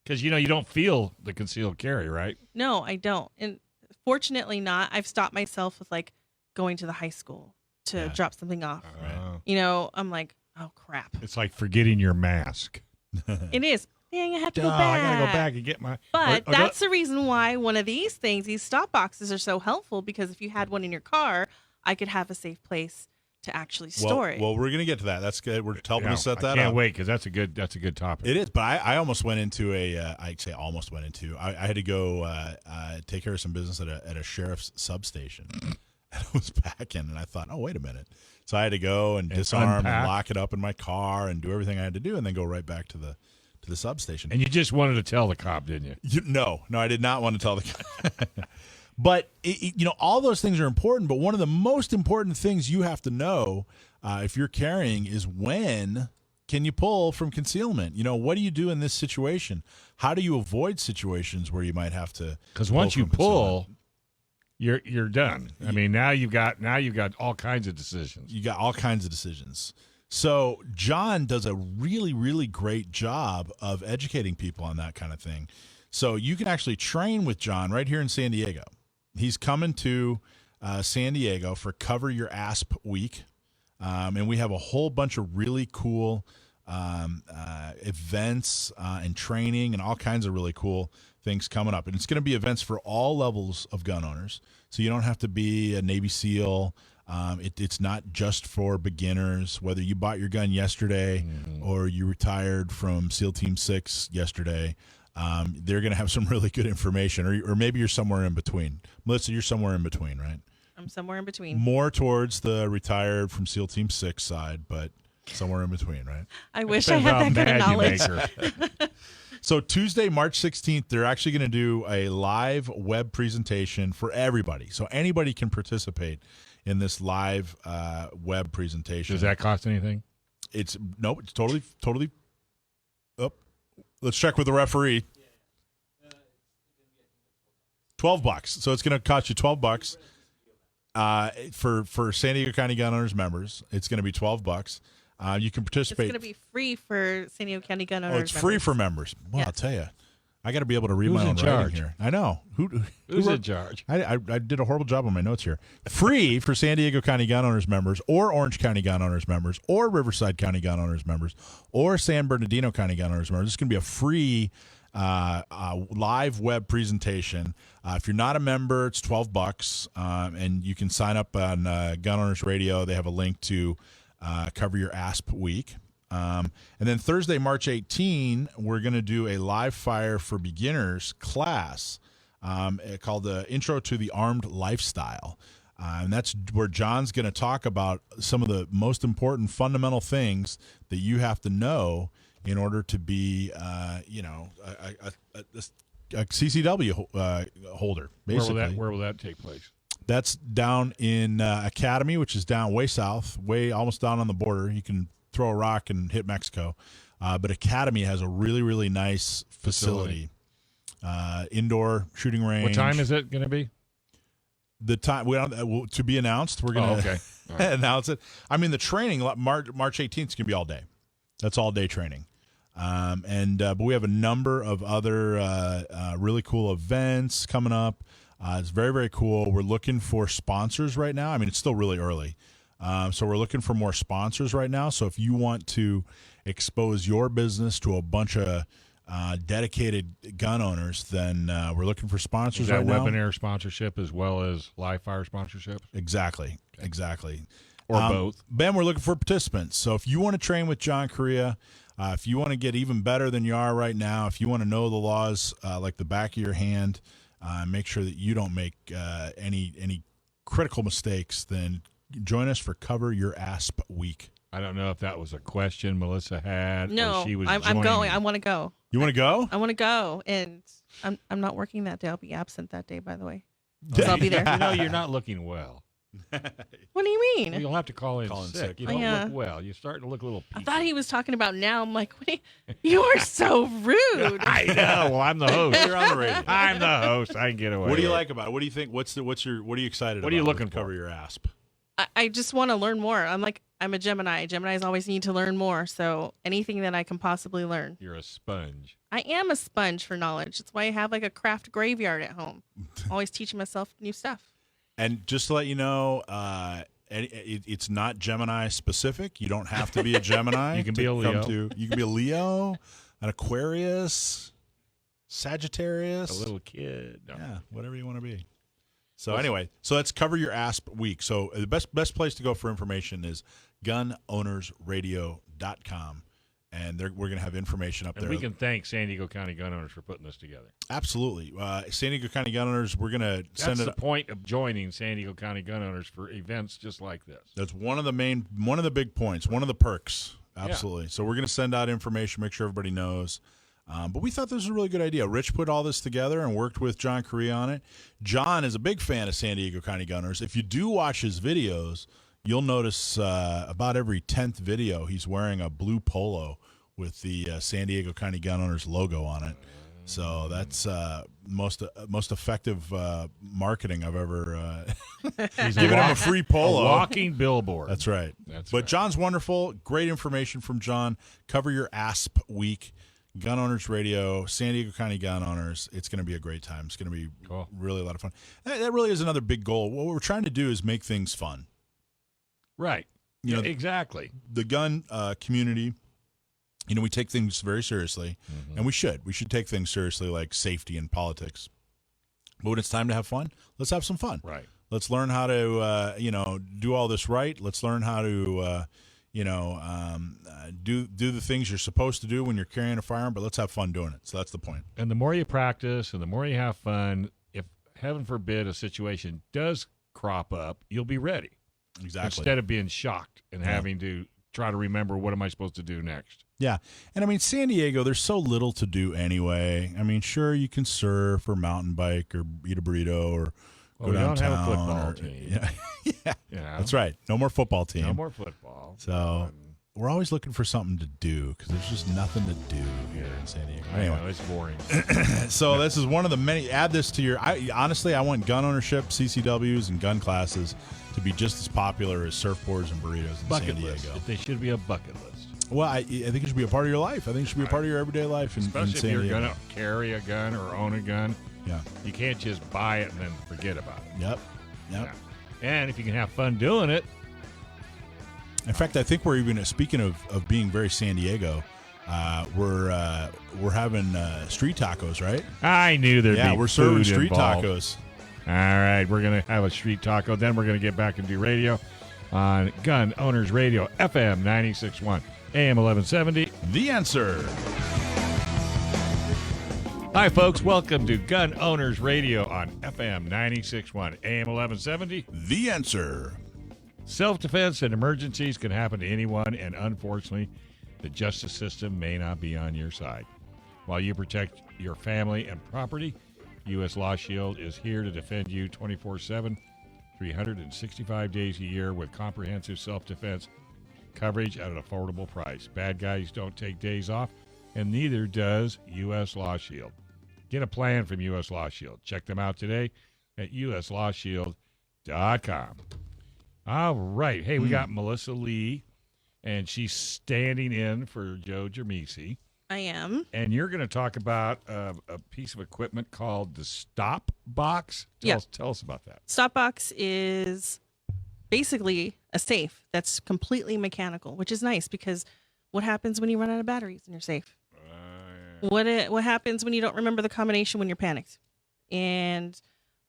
Because, you don't feel the concealed carry, right? No, I don't. And fortunately not. I've stopped myself with, going to the high school to drop something off. Right. I'm like, oh, crap. It's like forgetting your mask. It is. Dang, I have to go back. I got to go back and get my... But that's the reason why one of these things, these stop boxes are so helpful, because if you had one in your car, I could have a safe place to actually store it. Well, we're going to get to that. That's good. We're helping to set that up. I can't wait, because that's a good topic. It is, but I almost went into I had to go take care of some business at a sheriff's substation. And I was packing, and I thought, oh, wait a minute. So I had to go and disarm and lock it up in my car and do everything I had to do, and then go right back to the substation. And you just wanted to tell the cop, didn't you? No, I did not want to tell the cop. But, all those things are important. But one of the most important things you have to know if you're carrying is when can you pull from concealment? What do you do in this situation? How do you avoid situations where you might have to? Because once you pull, you're done. I mean, now you've got all kinds of decisions. You got all kinds of decisions. So John does a really, really great job of educating people on that kind of thing. So you can actually train with John right here in San Diego. He's coming to San Diego for Cover Your ASP Week. And we have a whole bunch of really cool events and training and all kinds of really cool things coming up. And it's going to be events for all levels of gun owners. So you don't have to be a Navy SEAL. It's not just for beginners, whether you bought your gun yesterday or you retired from SEAL Team 6 yesterday. They're going to have some really good information, or maybe you're somewhere in between. Melissa, you're somewhere in between, right? I'm somewhere in between. More towards the retired from SEAL Team 6 side, but somewhere in between, right? I wish I had that kind of knowledge. So Tuesday, March 16th, they're actually going to do a live web presentation for everybody. So anybody can participate in this live web presentation. Does that cost anything? It's totally. Oh, let's check with the referee. $12. So it's going to cost you $12. For San Diego County Gun Owners members, it's going to be $12. You can participate. It's going to be free for San Diego County Gun Owners. Oh, it's free for members. Well, yes. I'll tell you, I got to be able to read my own writing here. I know. Who's in charge? I did a horrible job on my notes here. Free for San Diego County Gun Owners members, or Orange County Gun Owners members, or Riverside County Gun Owners members, or San Bernardino County Gun Owners members. This is going to be a free live web presentation. If you're not a member, it's $12, and you can sign up on Gun Owners Radio. They have a link to Cover Your ASP Week. And then Thursday, March 18, we're going to do a live fire for beginners class called the Intro to the Armed Lifestyle. And that's where John's going to talk about some of the most important fundamental things that you have to know in order to be, a CCW holder, basically. Where will that take place? That's down in Academy, which is down way south, almost down on the border. You can throw a rock and hit Mexico. But Academy has a really, really nice facility. Indoor shooting range. What time is it going to be? The time to be announced. We're going to announce it. I mean, the training, March 18th, is going to be all day. That's all day training. But we have a number of other really cool events coming up. It's very, very cool. We're looking for sponsors right now. I mean, it's still really early. So we're looking for more sponsors right now. So if you want to expose your business to a bunch of dedicated gun owners, then we're looking for sponsors right now. Is that weapon air sponsorship as well as live fire sponsorship? Exactly. Or both. Ben, we're looking for participants. So if you want to train with John Currie, if you want to get even better than you are right now, if you want to know the laws like the back of your hand, make sure that you don't make any critical mistakes, then join us for Cover Your ASP Week. I don't know if that was a question Melissa had. No, or she was I'm going. I want to go. You want to go? I want to go, and I'm not working that day. I'll be absent that day, by the way. So I'll be there. You're not looking well. What do you mean? Well, you'll have to call in sick. You don't look well. You're starting to look a little peaky. I thought he was talking about now. I'm like, you are so rude. I know. Well, I'm the host. You're on the radio. I'm the host. I can get away. What do you like about it? What do you think? What are you excited about? What are you looking for? Cover Your ASP. I just want to learn more. I'm a Gemini. Geminis always need to learn more. So anything that I can possibly learn. You're a sponge. I am a sponge for knowledge. That's why I have like a craft graveyard at home. Always teaching myself new stuff. And just to let you know, it's not Gemini specific. You don't have to be a Gemini. You can be a Leo. You can be a Leo, an Aquarius, Sagittarius. A little kid. No. Yeah, whatever you want to be. So anyway, that's Cover Your ASP Week. So the best place to go for information is gunownersradio.com. And we're going to have information up there. And we can thank San Diego County Gun Owners for putting this together. Absolutely. San Diego County Gun Owners, we're going to send it. That's the point of joining San Diego County Gun Owners for events just like this. That's one of the big points, one of the perks. Absolutely. Yeah. So we're going to send out information, make sure everybody knows. But we thought this was a really good idea. Rich put all this together and worked with John Currie on it. John is a big fan of San Diego County Gun Owners. If you do watch his videos, you'll notice about every 10th video he's wearing a blue polo with the San Diego County Gun Owners logo on it. So that's most effective marketing I've ever given him a free polo. A walking billboard. That's right. But John's wonderful. Great information from John. Cover Your ASP week. Gun Owners Radio, San Diego County Gun Owners. It's going to be a great time. It's going to be really a lot of fun. That really is another big goal. What we're trying to do is make things fun. Right. Exactly. The gun community, we take things very seriously, and we should. We should take things seriously like safety and politics. But when it's time to have fun, let's have some fun. Right. Let's learn how to, do all this right. Let's learn how to, do the things you're supposed to do when you're carrying a firearm, but let's have fun doing it. So that's the point. And the more you practice and the more you have fun, if, heaven forbid, a situation does crop up, you'll be ready. Exactly. Instead of being shocked and having to try to remember what am I supposed to do next. Yeah. And, San Diego, there's so little to do anyway. Sure, you can surf or mountain bike or eat a burrito or go downtown. We don't have a football team. Yeah. That's right. No more football team. No more football. So we're always looking for something to do because there's just nothing to do here in San Diego. Anyway, it's boring. So this is one of the many. Add this to your. Honestly, I want gun ownership, CCWs, and gun classes to be just as popular as surfboards and burritos in San Diego. They should be a bucket list. Well, I think it should be a part of your life. I think it should be a part of your everyday life in San Diego. Especially if you're going to carry a gun or own a gun. Yeah. You can't just buy it and then forget about it. Yep. Yeah. And if you can have fun doing it. In fact, I think we're even, speaking of being very San Diego, we're having street tacos, right? I knew there'd be Yeah, we're serving food street involved. tacos. All right, we're going to have a street taco. Then we're going to get back and do radio on Gun Owners Radio, FM 96.1, AM 1170. The Answer. Hi, folks. Welcome to Gun Owners Radio on FM 96.1, AM 1170. The Answer. Self-defense and emergencies can happen to anyone, and unfortunately, the justice system may not be on your side. While you protect your family and property, U.S. Law Shield is here to defend you 24/7, 365 days a year with comprehensive self-defense coverage at an affordable price. Bad guys don't take days off, and neither does U.S. Law Shield. Get a plan from U.S. Law Shield. Check them out today at uslawshield.com. All right. Hey, we got Melissa Lee, and she's standing in for Joe Germisi. I am. And you're going to talk about a piece of equipment called the Stopbox. Tell us about that. Stopbox is basically a safe that's completely mechanical, which is nice because what happens when you run out of batteries in your safe? What happens when you don't remember the combination when you're panicked? And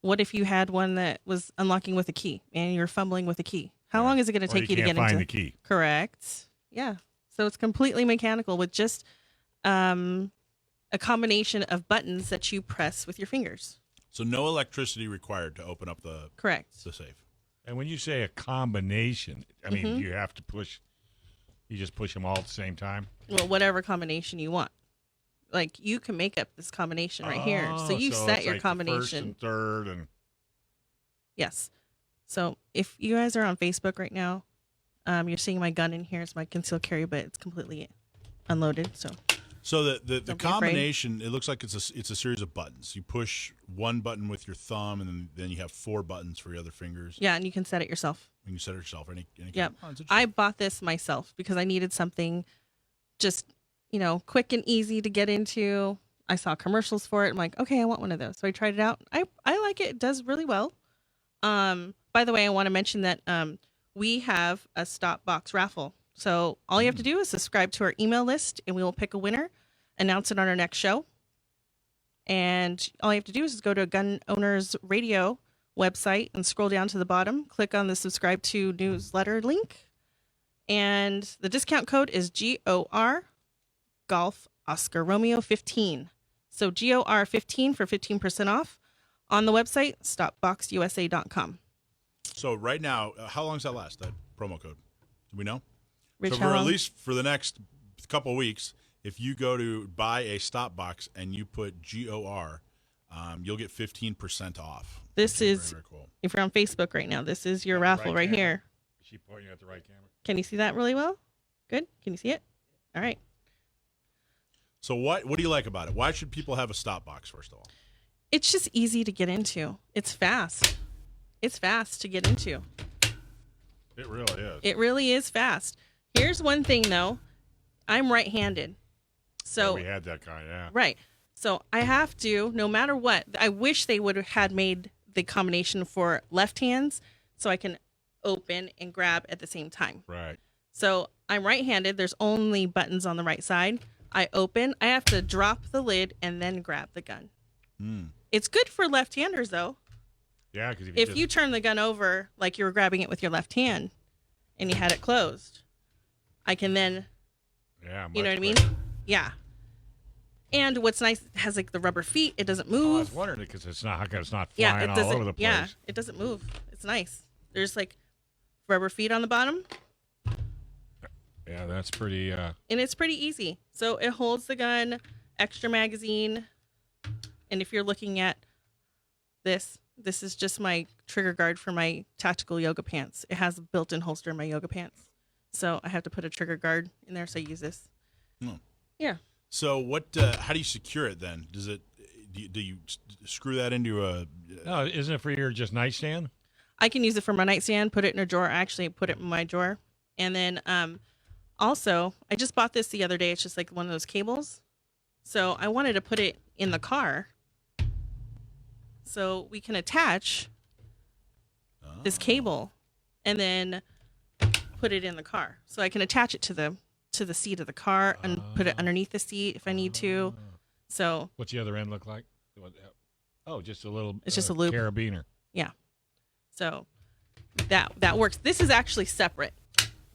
what if you had one that was unlocking with a key and you're fumbling with a key? How long is it going to take you to get into the key? Correct. Yeah. So it's completely mechanical with just a combination of buttons that you press with your fingers. So no electricity required to open up the safe. And when you say a combination, I mean, you have to push, you just push them all at the same time? Well, whatever combination you want. Like, you can make up this combination right here. So you set your combination. First and third and... Yes. So if you guys are on Facebook right now, you're seeing my gun in here. It's my concealed carry, but it's completely unloaded. So the combination, it looks like it's a series of buttons. You push one button with your thumb, and then you have 4 buttons for your other fingers. Yeah, and you can set it yourself. And you set it yourself. Yeah. I bought this myself because I needed something just, quick and easy to get into. I saw commercials for it. I'm like, okay, I want one of those. So I tried it out. I like it. It does really well. By the way, I want to mention that we have a Stopbox raffle. So all you have to do is subscribe to our email list, and we will pick a winner, announce it on our next show. And all you have to do is go to Gun Owners Radio website and scroll down to the bottom, click on the subscribe to newsletter link. And the discount code is GOR Golf Oscar Romeo 15. So GOR 15 for 15% off on the website, stopboxusa.com. So right now, how long does that last, that promo code? Do we know? Rich, so for at least for the next couple of weeks, if you go to buy a Stopbox and you put GOR, you'll get 15% off. This is, very, very cool. If you're on Facebook right now, this is your raffle right here. she pointing at the right camera? Can you see that really well? Good. Can you see it? All right. So what do you like about it? Why should people have a Stopbox, first of all? It's just easy to get into. It's fast. It's fast to get into. It really is. It really is fast. Here's one thing, though. I'm right-handed. So we had that kind, yeah. Right. So I have to, no matter what, I wish they would have had made the combination for left hands so I can open and grab at the same time. Right. So I'm right-handed. There's only buttons on the right side. I open. I have to drop the lid and then grab the gun. It's good for left-handers, though. Yeah, because if you turn the gun over like you were grabbing it with your left hand and you had it closed, I can then, you know what I mean? Yeah. And what's nice, it has like the rubber feet. It doesn't move. I was wondering because it's not flying all over the place. Yeah, it doesn't move. It's nice. There's like rubber feet on the bottom. Yeah, that's pretty. And it's pretty easy. So it holds the gun, extra magazine. And if you're looking at this is just my trigger guard for my tactical yoga pants. It has a built-in holster in my yoga pants. So I have to put a trigger guard in there, so I use this. Yeah. So how do you secure it then? Do you screw that into a... No, isn't it for your just nightstand? I can use it for my nightstand, put it in a drawer. I actually put it in my drawer. And then also, I just bought this the other day. It's just like one of those cables. So I wanted to put it in the car. So we can attach this cable and then put it in the car. So I can attach it to the seat of the car and put it underneath the seat if I need to. So what's the other end look like? Oh, just a little. It's just a loop. Carabiner. Yeah. So that works. This is actually separate.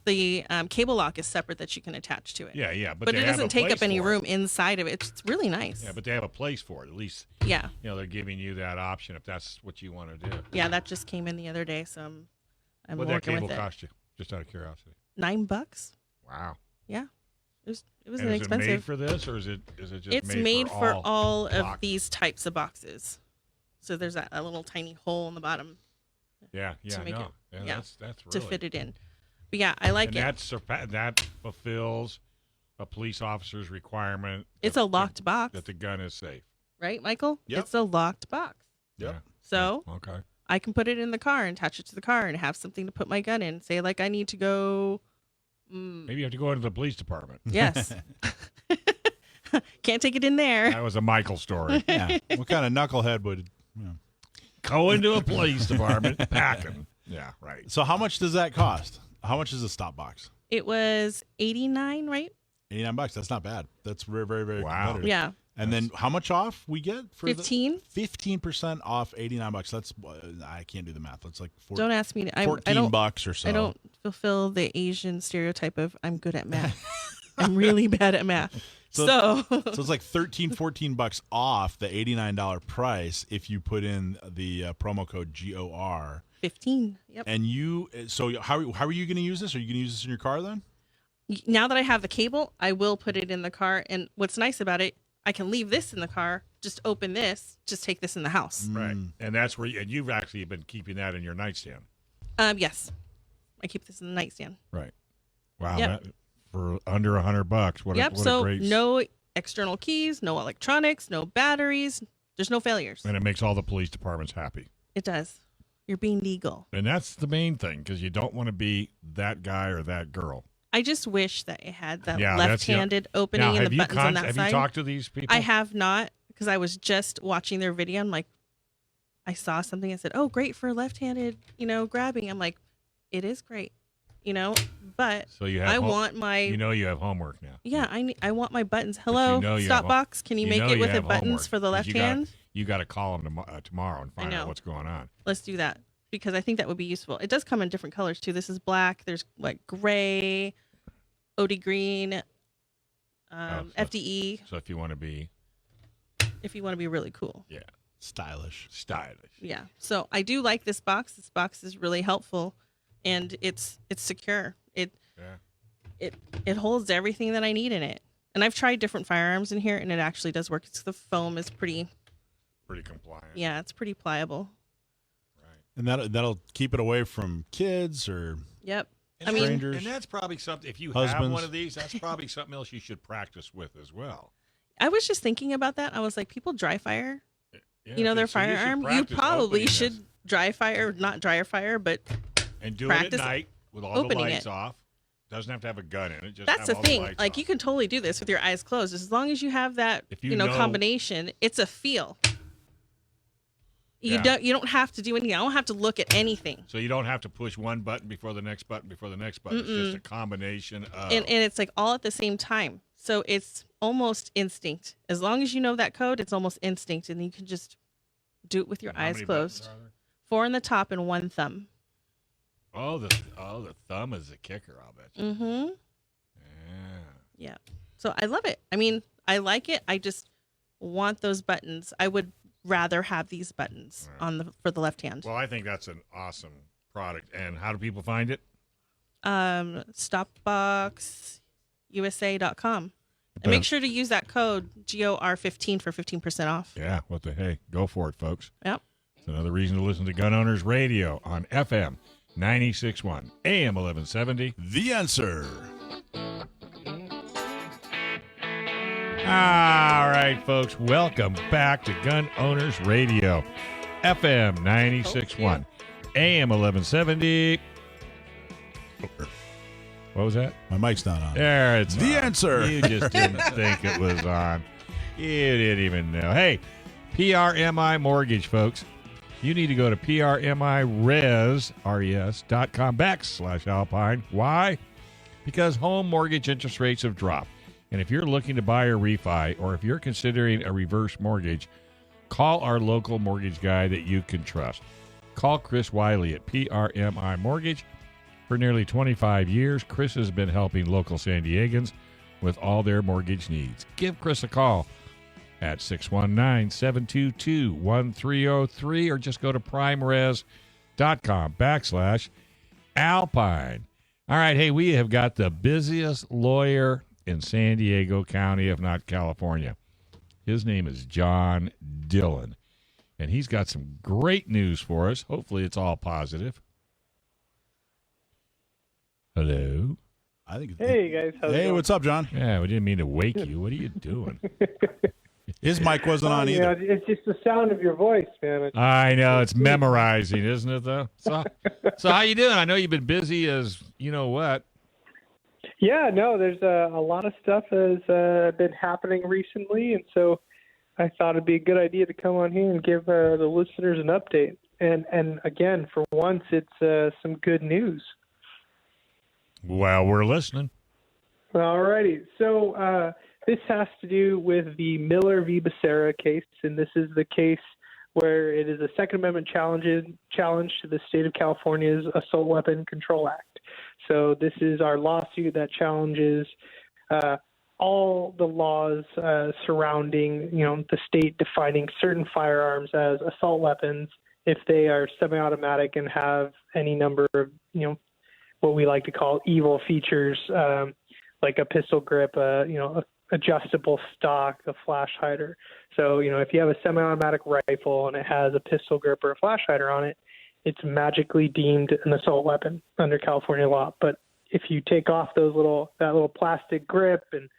The cable lock is separate that you can attach to it. Yeah. But it doesn't take up any room inside of it. It's really nice. Yeah, but they have a place for it. At least. Yeah. They're giving you that option if that's what you want to do. Yeah, that just came in the other day, so I'm working with it. What that cable cost you? Just out of curiosity. $9. Wow. Yeah. It was and inexpensive. Is it made for this, or is it just it's made for all of these types of boxes. So there's that little tiny hole in the bottom. Yeah. To make That's really to fit it in. But yeah, I like it. That fulfills a police officer's requirement. It's a locked box. That the gun is safe. Right, Michael? Yep. It's a locked box. Yep. So okay. I can put it in the car and attach it to the car and have something to put my gun in. Say like I need to go. Maybe you have to go into the police department. Yes. Can't take it in there. That was a Michael story. Yeah. What kind of knucklehead would go into a police department packing? Yeah, right. So how much does that cost? How much is a Stopbox? It was $89, right? $89. That's not bad. That's very, very, very competitive. Yeah. And then how much off we get for 15? 15% off $89. That's I can't do the math. That's like don't ask me. $14 or so. I don't fulfill the Asian stereotype of I'm good at math. I'm really bad at math. So it's like $14 off the $89 price if you put in the promo code GOR. 15. Yep. And how are you going to use this? Are you going to use this in your car then? Now that I have the cable, I will put it in the car. And what's nice about it, I can leave this in the car, just open this, just take this in the house. Right. And that's where you've actually been keeping that in your nightstand. Yes. I keep this in the nightstand. Right. Wow. Yep. For under $100. What a great... no external keys, no electronics, no batteries. There's no failures. And it makes all the police departments happy. It does. You're being legal. And that's the main thing, because you don't want to be that guy or that girl. I just wish that it had that left-handed opening and the buttons on that side. Have you talked to these people? I have not, because I was just watching their video. I'm like, I saw something and said, oh, great for left-handed, grabbing. I'm like, it is great, but so you have want my... you have homework now. Yeah, I want my buttons. Hello, Stopbox, can you make it with the buttons for the left hand? You got to call them tomorrow and find out what's going on. Let's do that, because I think that would be useful. It does come in different colors, too. This is black. There's, like, gray, OD green, FDE. So if you want to be... really cool. Yeah. Stylish. Yeah. So I do like this box. This box is really helpful, and it's secure. It holds everything that I need in it. And I've tried different firearms in here, and it actually does work. The foam is pretty compliant. Yeah, it's pretty pliable. Right. And that'll keep it away from kids or Yep. And Strangers. And that's probably something, if you Husbands. have one of these, that's probably something else you should practice with as well. I was just thinking about that. I was like, people dry fire, Yeah, their so you should firearm. You practice probably opening should this. dry fire, not dry fire, but And do it practice at night with all the opening lights it. off. Doesn't have to have a gun in it. Just that's have the all thing. The lights Like off. you can totally do this with your eyes closed. As long as you have that, If you know- combination, it's a feel. You Yeah. don't have to do anything. I don't have to look at anything. So you don't have to push one button before the next button before the next button. It's just a combination of. And it's like all at the same time. So it's almost instinct. As long as you know that code, it's almost instinct, and you can just do it with your How eyes many closed. buttons are there? 4 in the top and 1 thumb. Oh, the thumb is the kicker. I'll bet you. Mm-hmm. Yeah. Yeah. So I love it. I mean, I like it. I just want those buttons. I would rather have these buttons for the left hand. Well, I think that's an awesome product. And how do people find it? Stopboxusa.com. And make sure to use that code GOR15 for 15% off. Yeah. What the hey? Go for it, folks. Yep. It's another reason to listen to Gun Owners Radio on FM 96.1 AM 1170. The Answer. All right, folks, welcome back to Gun Owners Radio, FM 96.1, AM 1170. What was that? My mic's not on. There, it's The on. Answer. You just didn't think it was on. You didn't even know. Hey, PRMI Mortgage, folks. You need to go to PRMIRES.com/Alpine. Why? Because home mortgage interest rates have dropped. And if you're looking to buy or refi, or if you're considering a reverse mortgage, call our local mortgage guy that you can trust. Call Chris Wiley at PRMI Mortgage. For nearly 25 years, Chris has been helping local San Diegans with all their mortgage needs. Give Chris a call at 619-722-1303 or just go to primeres.com/Alpine. All right, hey, we have got the busiest lawyer in San Diego County, if not California. His name is John Dillon, and he's got some great news for us. Hopefully it's all positive. Hello? I think. Hey guys, how's it Hey, going? what's up, John? Yeah, we didn't mean to wake you. What are you doing? His mic wasn't on You either. know, it's just the sound of your voice, man. I know, it's memorizing, isn't it, though? So how you doing? I know you've been busy as you know what. Yeah, no, there's a lot of stuff has been happening recently, and so I thought it'd be a good idea to come on here and give the listeners an update. And again, for once, it's some good news. Well, we're listening. All righty. So this has to do with the Miller v. Becerra case, and this is the case where it is a Second Amendment challenge to the state of California's Assault Weapon Control Act. So this is our lawsuit that challenges all the laws surrounding, the state defining certain firearms as assault weapons if they are semi-automatic and have any number of, what we like to call evil features, like a pistol grip, adjustable stock, a flash hider. So, if you have a semi-automatic rifle and it has a pistol grip or a flash hider on it, it's magically deemed an assault weapon under California law. But if you take off that little plastic grip and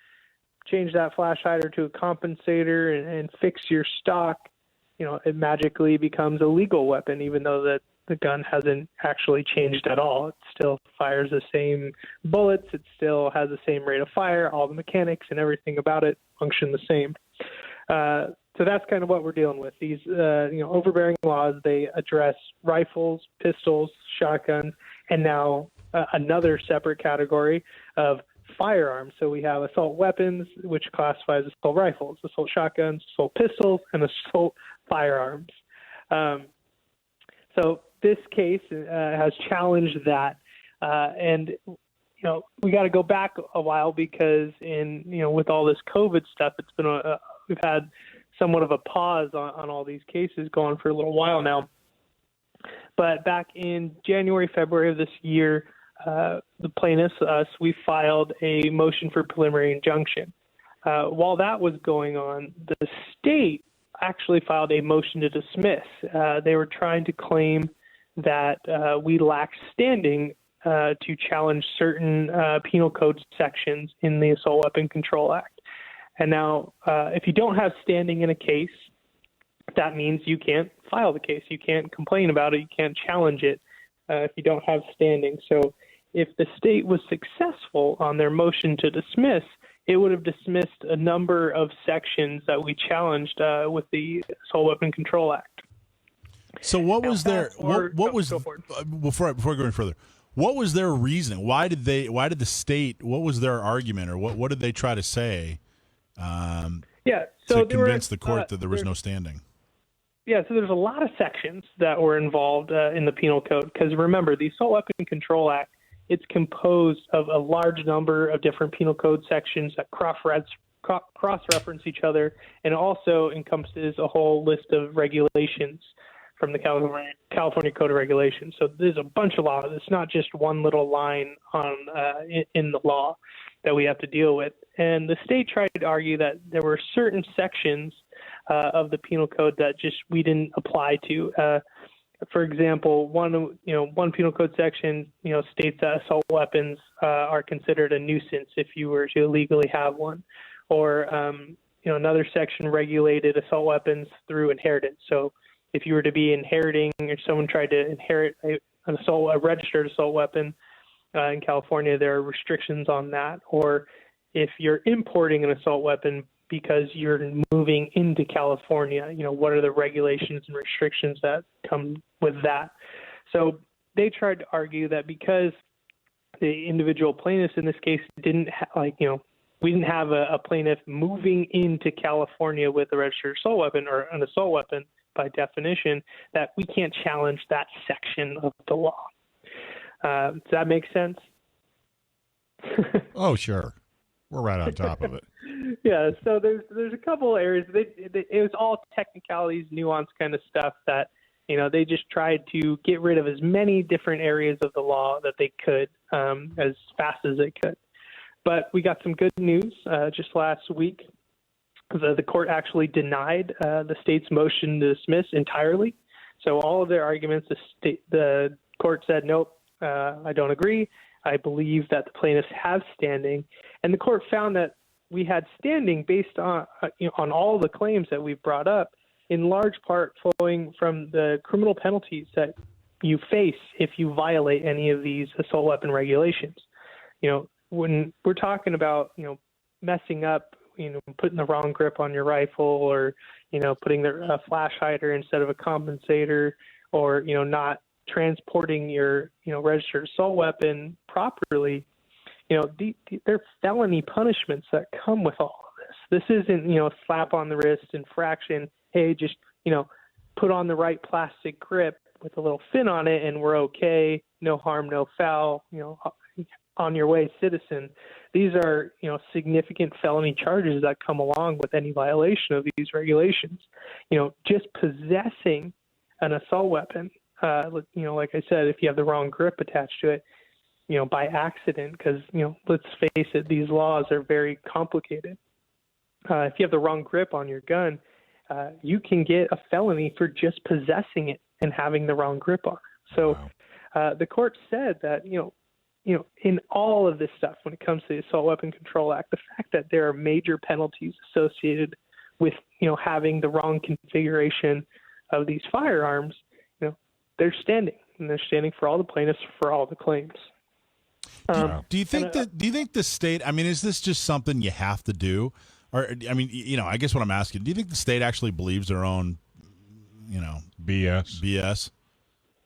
change that flash hider to a compensator and fix your stock, it magically becomes a legal weapon, even though the gun hasn't actually changed at all. It still fires the same bullets. It still has the same rate of fire. All the mechanics and everything about it function the same. So that's kind of what we're dealing with. These, overbearing laws, they address rifles, pistols, shotguns, and now another separate category of firearms. So we have assault weapons, which classifies assault rifles, assault shotguns, assault pistols, and assault firearms. So this case has challenged that. And we got to go back a while because with all this COVID stuff, it's been we've had somewhat of a pause on all these cases going for a little while now. But back in January, February of this year, the plaintiffs, we filed a motion for preliminary injunction. While that was going on, the state actually filed a motion to dismiss. They were trying to claim that we lacked standing to challenge certain penal code sections in the Assault Weapon Control Act. And now, if you don't have standing in a case, that means you can't file the case. You can't complain about it. You can't challenge it if you don't have standing. So if the state was successful on their motion to dismiss, it would have dismissed a number of sections that we challenged with the Assault Weapon Control Act. So what was their before I go any further? What was their reasoning? Why did the state? What was their argument, or what did they try to say? To convince the court that there was no standing. Yeah, so there's a lot of sections that were involved in the penal code, because remember, the Assault Weapon Control Act, it's composed of a large number of different penal code sections that cross-reference each other, and also encompasses a whole list of regulations from the California Code of Regulations. So there's a bunch of laws. It's not just one little line on in the law that we have to deal with. And the state tried to argue that there were certain sections of the penal code that just we didn't apply to. For example, one penal code section, states that assault weapons are considered a nuisance if you were to illegally have one, or another section regulated assault weapons through inheritance. So if you were to be inheriting, or someone tried to inherit a registered assault weapon in California, there are restrictions on that. Or if you're importing an assault weapon because you're moving into California, what are the regulations and restrictions that come with that? So they tried to argue that because the individual plaintiffs in this case didn't we didn't have a plaintiff moving into California with a registered assault weapon, or an assault weapon by definition, that we can't challenge that section of the law. Does that make sense? Oh, sure. We're right on top of it. Yeah, so there's a couple areas. It was all technicalities, nuance kind of stuff that, they just tried to get rid of as many different areas of the law that they could as fast as they could. But we got some good news just last week. The court actually denied the state's motion to dismiss entirely. So all of their arguments, the court said, nope, I don't agree. I believe that the plaintiffs have standing. And the court found that we had standing based on all the claims that we've brought up, in large part flowing from the criminal penalties that you face if you violate any of these assault weapon regulations. When we're talking about, messing up, putting the wrong grip on your rifle, or, putting a flash hider instead of a compensator, or, not transporting your, registered assault weapon properly, there are felony punishments that come with all of this. This isn't, a slap on the wrist infraction. Hey, just, put on the right plastic grip with a little fin on it and we're okay. No harm, no foul, on your way, citizen. These are, significant felony charges that come along with any violation of these regulations. Just possessing an assault weapon, like I said, if you have the wrong grip attached to it, by accident, because, let's face it, these laws are very complicated. If you have the wrong grip on your gun, you can get a felony for just possessing it and having the wrong grip on it. So the court said that, in all of this stuff, when it comes to the Assault Weapon Control Act, the fact that there are major penalties associated with, having the wrong configuration of these firearms, they're standing, and they're standing for all the plaintiffs for all the claims. Do you think the state, is this just something you have to do? Or, I guess what I'm asking, do you think the state actually believes their own, BS?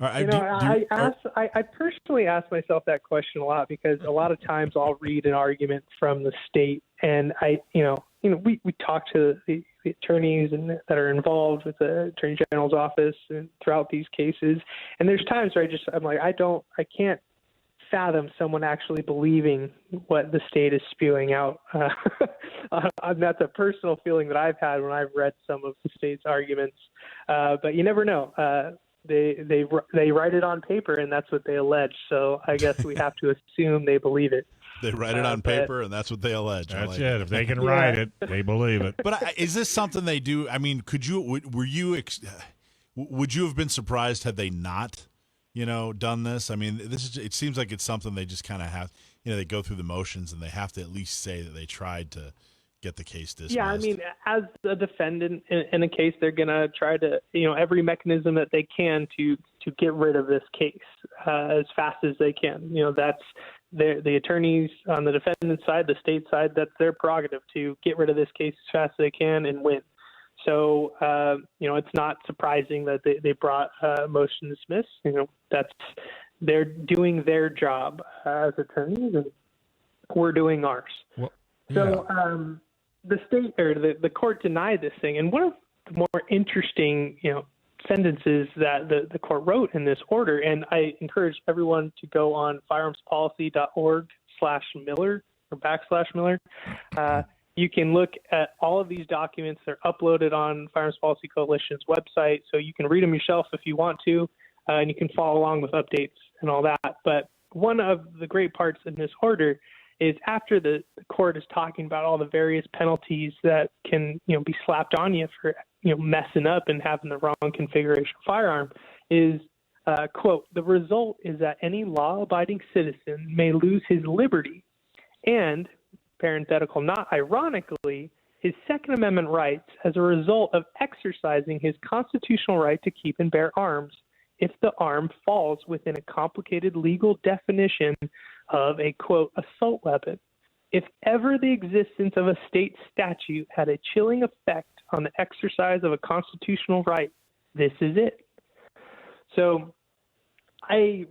I personally ask myself that question a lot, because a lot of times I'll read an argument from the state, and we talk to the attorneys that are involved with the Attorney General's office and throughout these cases, and there's times where I'm like, I can't fathom someone actually believing what the state is spewing out. That's a personal feeling that I've had when I've read some of the state's arguments, but you never know. They write it on paper, and that's what they allege. So I guess we have to assume they believe it. They write it on paper, and that's what they allege. That's it. If they can write it, they believe it. But is this something they do? Would you have been surprised had they not, done this. I mean, it seems like it's something they just kind of have, they go through the motions and they have to at least say that they tried to get the case dismissed. Yeah, I mean, as a defendant in a case, they're going to try to, every mechanism that they can to get rid of this case as fast as they can. That's the attorneys on the defendant's side, the state side, that's their prerogative to get rid of this case as fast as they can and win. So, it's not surprising that they brought a motion to dismiss. They're doing their job as attorneys, and we're doing ours. Well, yeah. So, the state or the court denied this thing, and one of the more interesting, sentences that the court wrote in this order, and I encourage everyone to go on firearmspolicy.org/Miller or /Miller. You can look at all of these documents. They're uploaded on Firearms Policy Coalition's website, so you can read them yourself if you want to, and you can follow along with updates and all that. But one of the great parts in this order is after the court is talking about all the various penalties that can, be slapped on you for, messing up and having the wrong configuration of firearm, is, quote, the result is that any law-abiding citizen may lose his liberty and, parenthetical, not ironically, his Second Amendment rights as a result of exercising his constitutional right to keep and bear arms if the arm falls within a complicated legal definition of a, quote, assault weapon. If ever the existence of a state statute had a chilling effect on the exercise of a constitutional right, this is it. So I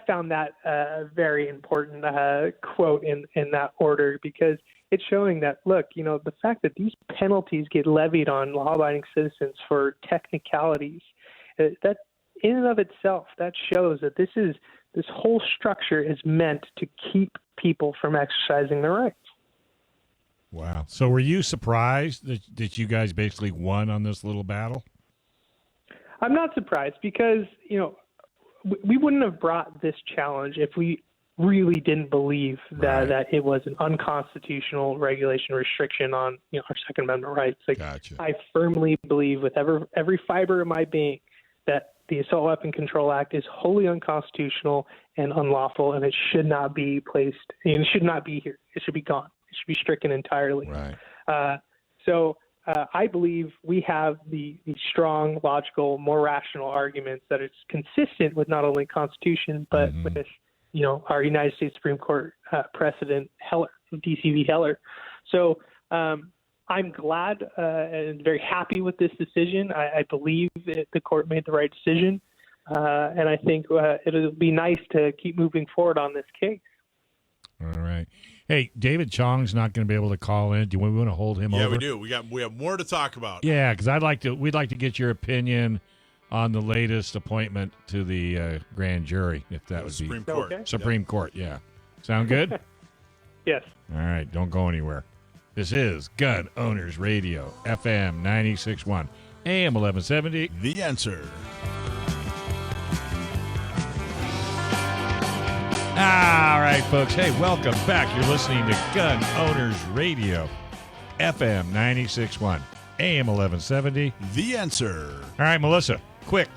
found that a very important quote in that order, because it's showing that, look, the fact that these penalties get levied on law-abiding citizens for technicalities, that in and of itself, that shows that this whole structure is meant to keep people from exercising their rights. Wow. So were you surprised that you guys basically won on this little battle? I'm not surprised, because, we wouldn't have brought this challenge if we really didn't believe that it was an unconstitutional regulation restriction on our Second Amendment rights. Gotcha. I firmly believe with every fiber of my being that the Assault Weapon Control Act is wholly unconstitutional and unlawful, and it should not be placed. It should not be here. It should be gone. It should be stricken entirely. Right. So I believe we have the strong, logical, more rational arguments that it's consistent with not only Constitution but with our United States Supreme Court precedent, Heller, DCV Heller. So I'm glad and very happy with this decision. I believe that the court made the right decision, and I think it'll be nice to keep moving forward on this case. All right. Hey, David Chong's not going to be able to call in. Do we want to hold him over? Yeah, we do. We have more to talk about. Yeah, because we'd like to get your opinion on the latest appointment to the grand jury, if that would be Supreme Court. Okay. Supreme Court. Yeah, sound good? Yes. All right, don't go anywhere. This is Gun Owners Radio, FM 96.1, AM 1170. The Answer. All right, folks. Hey, welcome back. You're listening to Gun Owners Radio, FM 96.1, AM 1170. The Answer. All right, Melissa, quick.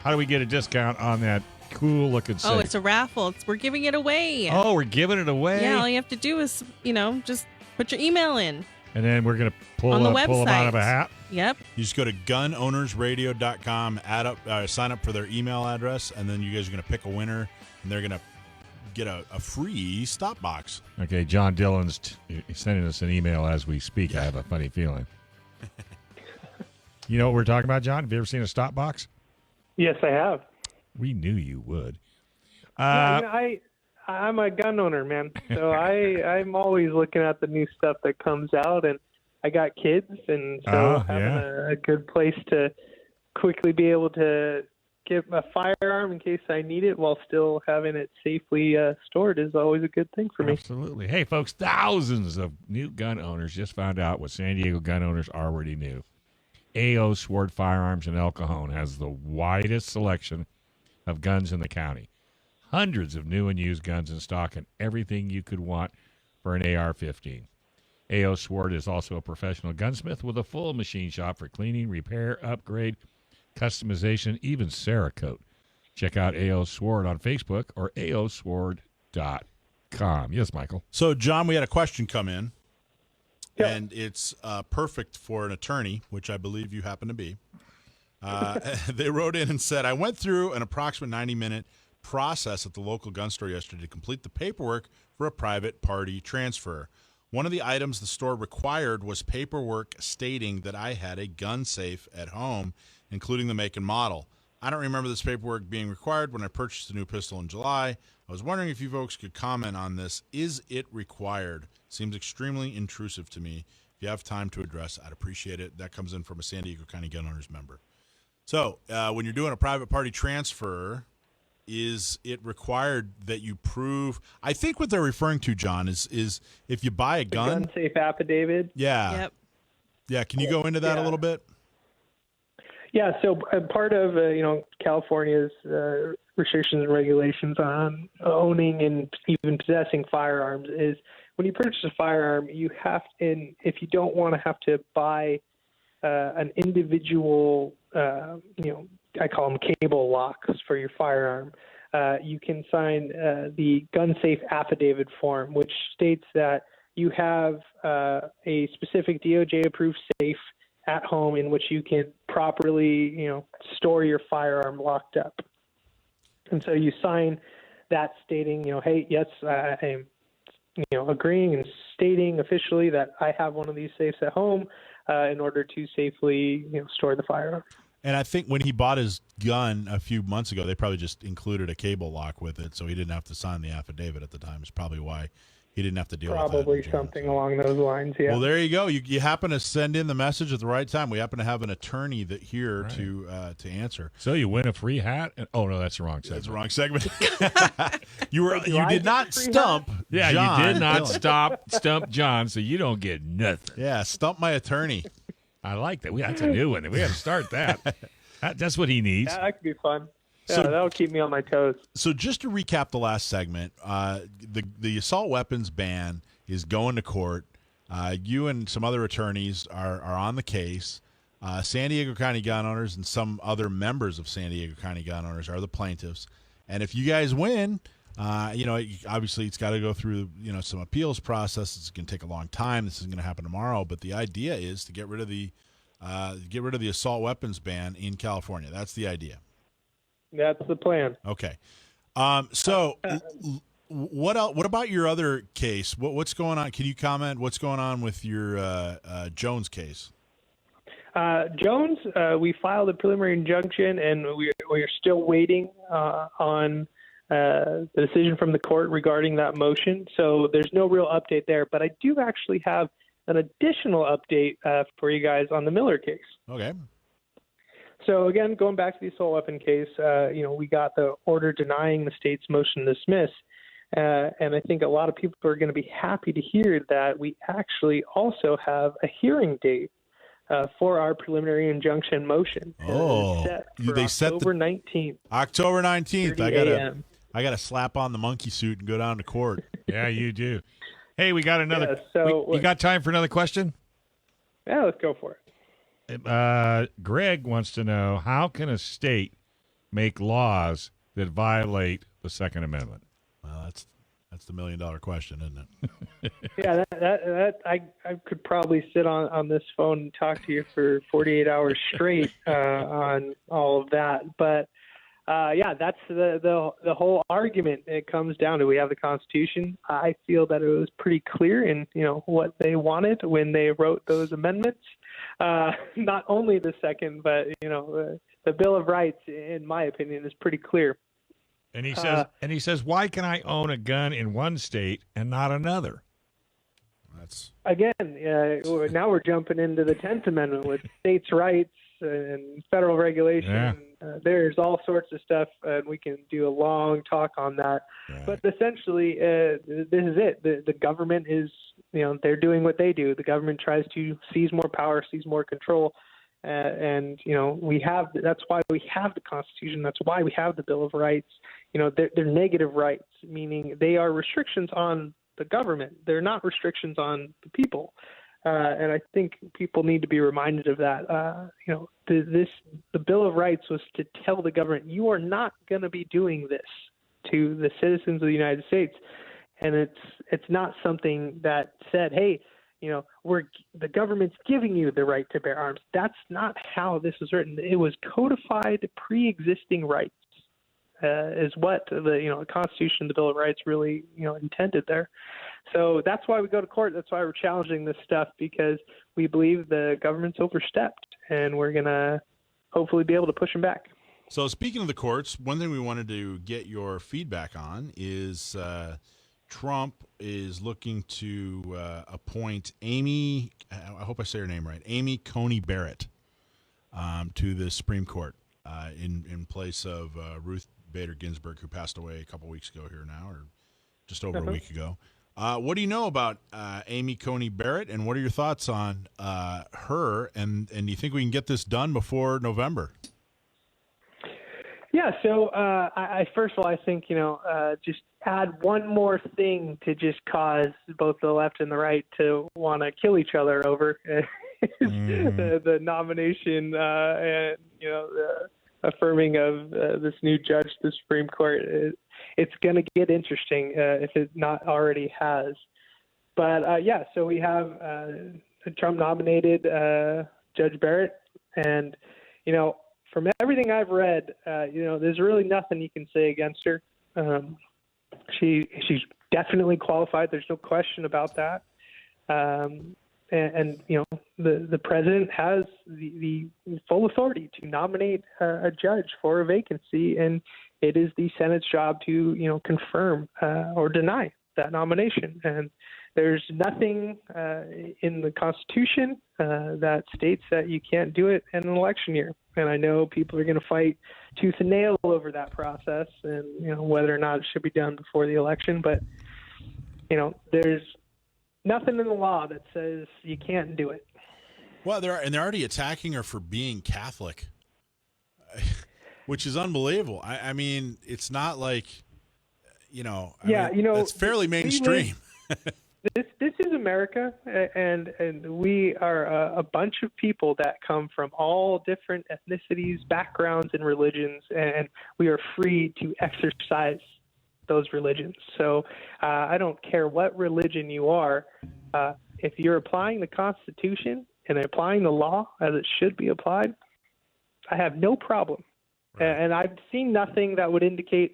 How do we get a discount on that cool-looking safe? Oh, it's a raffle. We're giving it away. Oh, we're giving it away? Yeah, all you have to do is, just put your email in. And then we're going to pull on the them website. out of a hat? Yep. You just go to gunownersradio.com, sign up for their email address, and then you guys are going to pick a winner, and they're going to get a free Stopbox. Okay, John Dillon's sending us an email as we speak. Yeah. I have a funny feeling. You know what we're talking about, John? Have you ever seen a Stopbox? Yes, I have. We knew you would. I'm a gun owner, man. So I'm always looking at the new stuff that comes out, and I got kids, and so having a good place to quickly be able to get a firearm in case I need it while still having it safely stored is always a good thing for me. Absolutely. Hey, folks, thousands of new gun owners just found out what San Diego gun owners already knew. A.O. Sword Firearms in El Cajon has the widest selection of guns in the county. Hundreds of new and used guns in stock and everything you could want for an AR-15. A.O. Sword is also a professional gunsmith with a full machine shop for cleaning, repair, upgrade, customization, even Cerakote. Check out A.O. Sword on Facebook or aosword.com. Yes, Michael. So, John, we had a question come in, Yep. and it's perfect for an attorney, which I believe you happen to be. They wrote in and said, I went through an approximate 90-minute process at the local gun store yesterday to complete the paperwork for a private party transfer. One of the items the store required was paperwork stating that I had a gun safe at home, including the make and model. I don't remember this paperwork being required when I purchased a new pistol in July. I was wondering if you folks could comment on this. Is it required? Seems extremely intrusive to me. If you have time to address, I'd appreciate it. That comes in from a San Diego County Gun Owners member. So when you're doing a private party transfer, is it required that you prove? I think what they're referring to, John, is if you buy a gun. Gun safe affidavit. Yeah. Yep. Yeah. Can you go into that a little bit? Yeah, so part of California's restrictions and regulations on owning and even possessing firearms is when you purchase a firearm, you have, and if you don't want to have to buy an individual, I call them cable locks for your firearm, you can sign the gun safe affidavit form, which states that you have a specific DOJ approved safe at home in which you can properly, store your firearm locked up. And so you sign that stating, hey, yes, I am, agreeing and stating officially that I have one of these safes at home in order to safely, store the firearm. And I think when he bought his gun a few months ago, they probably just included a cable lock with it, so he didn't have to sign the affidavit at the time. It's probably why he didn't have to deal with that. Probably something along those lines, yeah. Well, there you go. You happen to send in the message at the right time. We happen to have an attorney here to answer. So you win a free hat? Oh, no, that's the wrong segment. That's the wrong segment. you did not stump Yeah, John you did not Dillon. stump John, so you don't get nothing. Yeah, stump my attorney. I like that. That's a new one. We got to start that. That's what he needs. Yeah, that could be fun. Yeah, So- that'll keep me on my toes. So just to recap the last segment, the assault weapons ban is going to court. You and some other attorneys are on the case. San Diego County Gun Owners and some other members of San Diego County Gun Owners are the plaintiffs. And if you guys win, obviously it's got to go through some appeals process. It's going to take a long time. This isn't going to happen tomorrow. But the idea is to get rid of the assault weapons ban in California. That's the idea. That's the plan. Okay. So what else? What about your other case? What's going on? Can you comment? What's going on with your Jones case? Jones, we filed a preliminary injunction, and we're still waiting on the decision from the court regarding that motion. So there's no real update there. But I do actually have an additional update for you guys on the Miller case. Okay. So again, going back to the assault weapon case, we got the order denying the state's motion to dismiss. And I think a lot of people are going to be happy to hear that we actually also have a hearing date for our preliminary injunction motion. They set October 19th. October 19th. 30 I got to slap on the monkey suit and go down to court. Yeah, you do. Hey, we got another. Yeah, so you got time for another question? Yeah, let's go for it. Greg wants to know, how can a state make laws that violate the Second Amendment? Well, that's the $1 million question, isn't it? Yeah, that I could probably sit on this phone and talk to you for 48 hours straight on all of that. But that's the whole argument. It comes down to, we have the Constitution. I feel that it was pretty clear in what they wanted when they wrote those amendments. Not only the second, but the Bill of Rights, in my opinion, is pretty clear. And he says, why can I own a gun in one state and not another? That's again. Now we're jumping into the 10th Amendment with states' rights and federal regulation. Yeah. There's all sorts of stuff, and we can do a long talk on that. Right. But essentially, this is it. The government is, they're doing what they do. The government tries to seize more power, seize more control. And that's why we have the Constitution. That's why we have the Bill of Rights. They're negative rights, meaning they are restrictions on the government. They're not restrictions on the people. And I think people need to be reminded of that. The Bill of Rights was to tell the government, you are not going to be doing this to the citizens of the United States. And it's not something that said, hey, the government's giving you the right to bear arms. That's not how this was written. It was codified pre-existing rights, is what the Constitution, the Bill of Rights really, intended there. So that's why we go to court. That's why we're challenging this stuff, because we believe the government's overstepped, and we're going to hopefully be able to push them back. So speaking of the courts, one thing we wanted to get your feedback on is Trump is looking to appoint Amy, I hope I say her name right, Amy Coney Barrett to the Supreme Court in place of Ruth Bader Ginsburg, who passed away a couple weeks ago here now, or just over a week ago. What do you know about Amy Coney Barrett, and what are your thoughts on her, and do you think we can get this done before November? Yeah, so I first of all, I think, just add one more thing to just cause both the left and the right to want to kill each other over the nomination and, the affirming of this new judge to the Supreme Court. It's going to get interesting if it not already has. But, so we have Trump nominated Judge Barrett, and, from everything I've read, there's really nothing you can say against her. She's definitely qualified. There's no question about that. And the president has the full authority to nominate a judge for a vacancy, and it is the Senate's job to confirm or deny that nomination. And there's nothing in the Constitution that states that you can't do it in an election year. And I know people are going to fight tooth and nail over that process and, whether or not it should be done before the election. But, there's nothing in the law that says you can't do it. Well, they're already attacking her for being Catholic, which is unbelievable. I mean, it's not like, it's fairly mainstream. This is America, and we are a bunch of people that come from all different ethnicities, backgrounds, and religions, and we are free to exercise those religions. So I don't care what religion you are. If you're applying the Constitution and applying the law as it should be applied, I have no problem. Right. And I've seen nothing that would indicate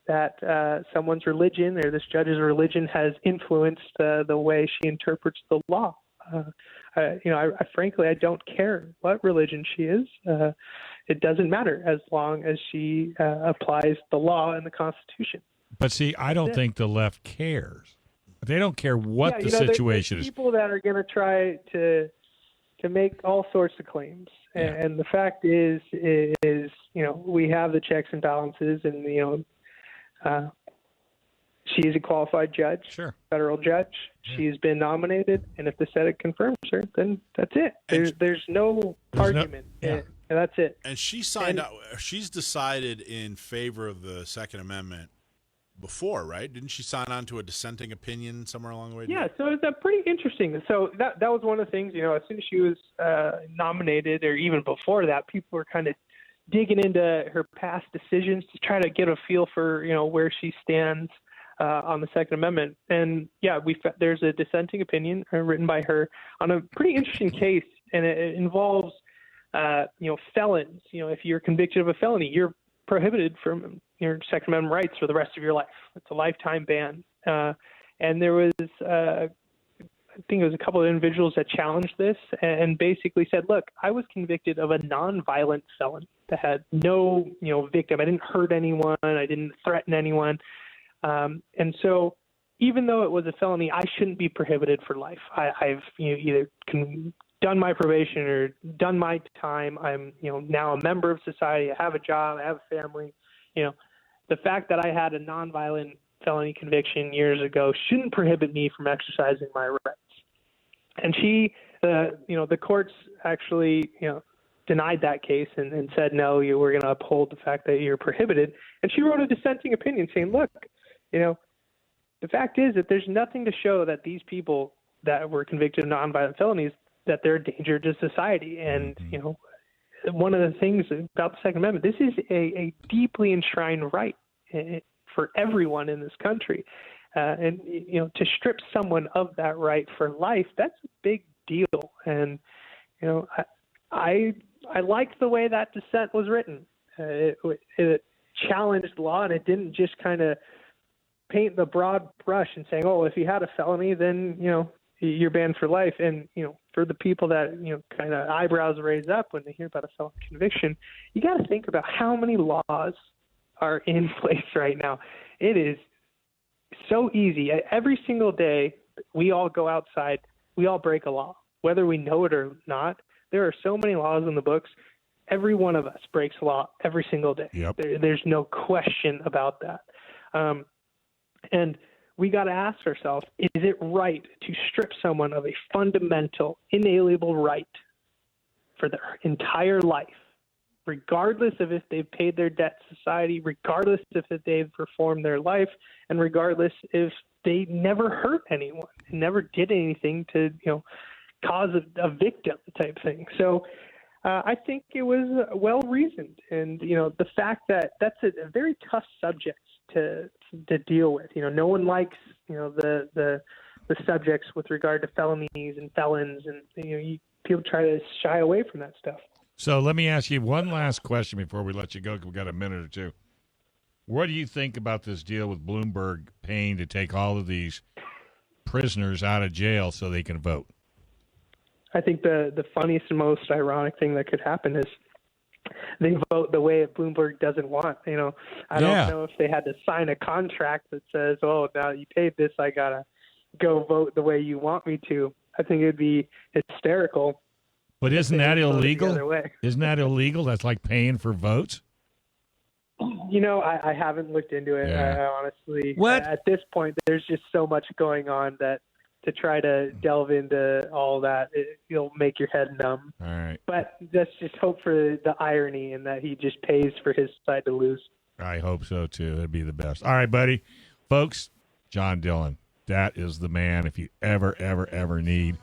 that someone's religion or this judge's religion has influenced the way she interprets the law. Frankly, I don't care what religion she is. It doesn't matter as long as she applies the law and the Constitution. But see, I don't think the left cares. They don't care what the situation is. People that are going to try to make all sorts of claims. Yeah. And the fact is, we have the checks and balances, and, she's a qualified judge, sure, federal judge. Yeah. She's been nominated, and if the Senate confirms her, then that's it. There's no argument, and that's it. And she signed out. She's decided in favor of the Second Amendment before, right? Didn't she sign on to a dissenting opinion somewhere along the way? Yeah, so it's pretty interesting. So that was one of the things, as soon as she was nominated, or even before that, people were kind of digging into her past decisions to try to get a feel for, where she stands on the Second Amendment. And there's a dissenting opinion written by her on a pretty interesting case, and it involves, felons. If you're convicted of a felony, you're prohibited from your Second Amendment rights for the rest of your life. It's a lifetime ban. And there was, I think it was a couple of individuals that challenged this and basically said, look, I was convicted of a nonviolent felon that had no, victim. I didn't hurt anyone. I didn't threaten anyone. And so even though it was a felony, I shouldn't be prohibited for life. I've either done my probation or done my time. I'm, now a member of society. I have a job. I have a family. The fact that I had a nonviolent felony conviction years ago shouldn't prohibit me from exercising my rights. And she, the courts actually, denied that case and said, no, we're going to uphold the fact that you're prohibited. And she wrote a dissenting opinion saying, look, the fact is that there's nothing to show that these people that were convicted of nonviolent felonies, that they're a danger to society. And, one of the things about the Second Amendment, this is a deeply enshrined right for everyone in this country. And, to strip someone of that right for life, that's a big deal. And, I like the way that dissent was written. It challenged law, and it didn't just kind of paint the broad brush and saying, oh, if you had a felony, then, you're banned for life. And, for the people that, kind of eyebrows raise up when they hear about a felony conviction, you got to think about how many laws are in place right now. It is so easy. Every single day, we all go outside, we all break a law, whether we know it or not. There are so many laws in the books. Every one of us breaks a law every single day. Yep. There's no question about that. And we got to ask ourselves, is it right to strip someone of a fundamental, inalienable right for their entire life, regardless of if they've paid their debt to society, regardless if they've performed their life, and regardless if they never hurt anyone, never did anything to, cause a victim type thing. So I think it was well reasoned. And, the fact that that's a very tough subject to deal with. No one likes, the subjects with regard to felonies and felons, and people try to shy away from that stuff. So let me ask you one last question before we let you go, because we've got a minute or two. What do you think about this deal with Bloomberg paying to take all of these prisoners out of jail so they can vote? I think the funniest and most ironic thing that could happen is they vote the way Bloomberg doesn't want. I don't know if they had to sign a contract that says, oh, now you paid this, I got to go vote the way you want me to. I think it'd be hysterical. But isn't that illegal? Isn't that illegal? That's like paying for votes? I haven't looked into it. Yeah. I honestly, what? At this point, there's just so much going on that to try to delve into all that, it'll make your head numb. All right. But let's just hope for the irony and that he just pays for his side to lose. I hope so, too. It'd be the best. All right, buddy. Folks, John Dillon, that is the man if you ever need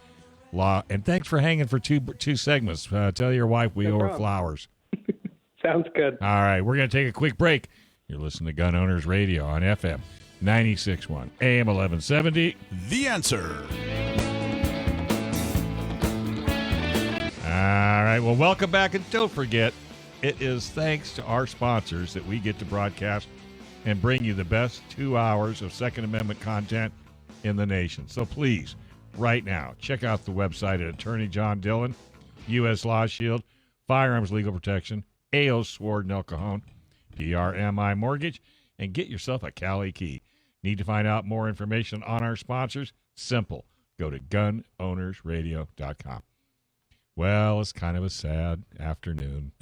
law. And thanks for hanging for two segments. Tell your wife we owe her flowers. Sounds good. All right, we're going to take a quick break. You're listening to Gun Owners Radio on FM 96.1, AM 1170. The Answer. All right, well, welcome back. And don't forget, it is thanks to our sponsors that we get to broadcast and bring you the best 2 hours of Second Amendment content in the nation. So please, right now, check out the website at Attorney John Dillon, U.S. Law Shield, Firearms Legal Protection, A.O. Sword and El Cajon, PRMI Mortgage, and get yourself a Cali key. Need to find out more information on our sponsors? Simple. Go to gunownersradio.com. Well, it's kind of a sad afternoon.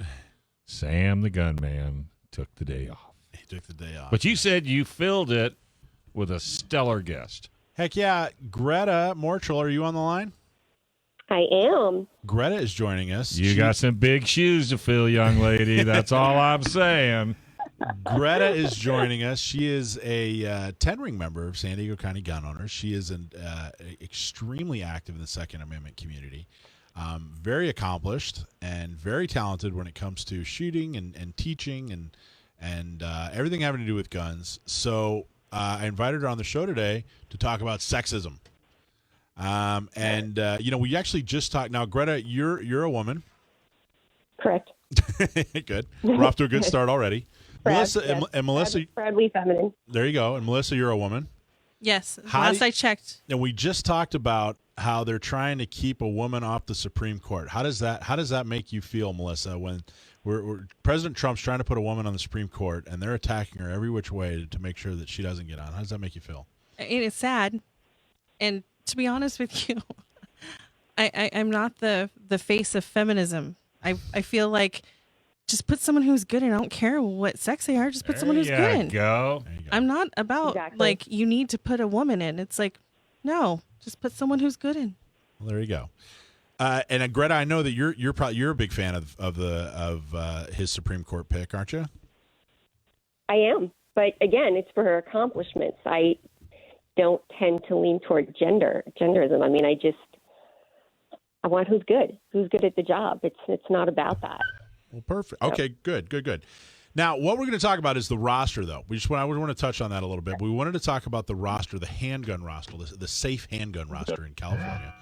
Sam the gunman took the day off. He took the day off. But you said you filled it with a stellar guest. Heck yeah. Greta Morchel, are you on the line? I am. Greta is joining us. You got some big shoes to fill, young lady. That's all I'm saying. Greta is joining us. She is a 10-ring member of San Diego County Gun Owners. She is extremely active in the Second Amendment community. Very accomplished and very talented when it comes to shooting and teaching and everything having to do with guns. So I invited her on the show today to talk about sexism. We actually just talked. Now, Greta, you're a woman. Correct. Good. We're off to a good start already. Proud, Melissa, yes. and Melissa, proudly feminine. there you go. And Melissa, you're a woman. Yes, last I checked. And we just talked about how they're trying to keep a woman off the Supreme Court. How does that make you feel, Melissa, when President Trump's trying to put a woman on the Supreme Court and they're attacking her every which way to make sure that she doesn't get on? How does that make you feel? It's sad. And to be honest with you, I'm not the face of feminism. I feel like just put someone who's good, and I don't care what sex they are. Just put someone who's good. There you go. I'm not about like you need to put a woman in. It's like, no, just put someone who's good in. Well, there you go. And Greta, I know that you're a big fan of his Supreme Court pick, aren't you? I am, but again, it's for her accomplishments. don't tend to lean toward genderism. I mean, I want who's good at the job. It's not about that. Well, perfect. Okay, good. Now, what we're going to talk about is the roster, though. I want to touch on that a little bit. We wanted to talk about the roster, the handgun roster, the safe handgun roster in California,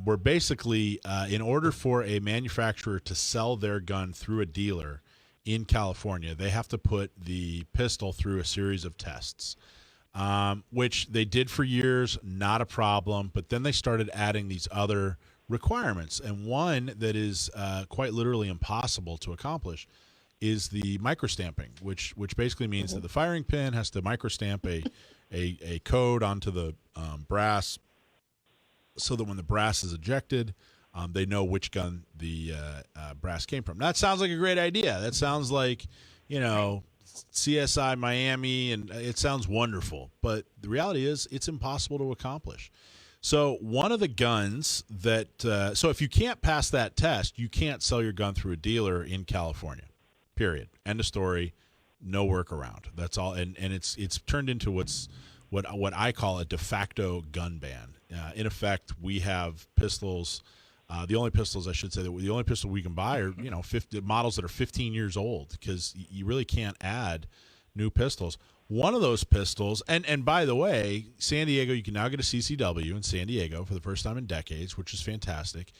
where basically, in order for a manufacturer to sell their gun through a dealer in California, they have to put the pistol through a series of tests, which they did for years, not a problem. But then they started adding these other requirements, and one that is quite literally impossible to accomplish is the microstamping, which basically means that the firing pin has to microstamp a code onto the brass, so that when the brass is ejected, they know which gun the brass came from. That sounds like a great idea. That sounds like, CSI Miami, and it sounds wonderful. But the reality is it's impossible to accomplish. So one of the guns that so if you can't pass that test, you can't sell your gun through a dealer in California. Period. End of story. No workaround. That's all. And it's turned into what I call a de facto gun ban. In effect, we have pistols. The only pistols we can buy are 50 models that are 15 years old, because you really can't add new pistols. One of those pistols, and by the way, San Diego, you can now get a CCW in San Diego for the first time in decades, which is fantastic.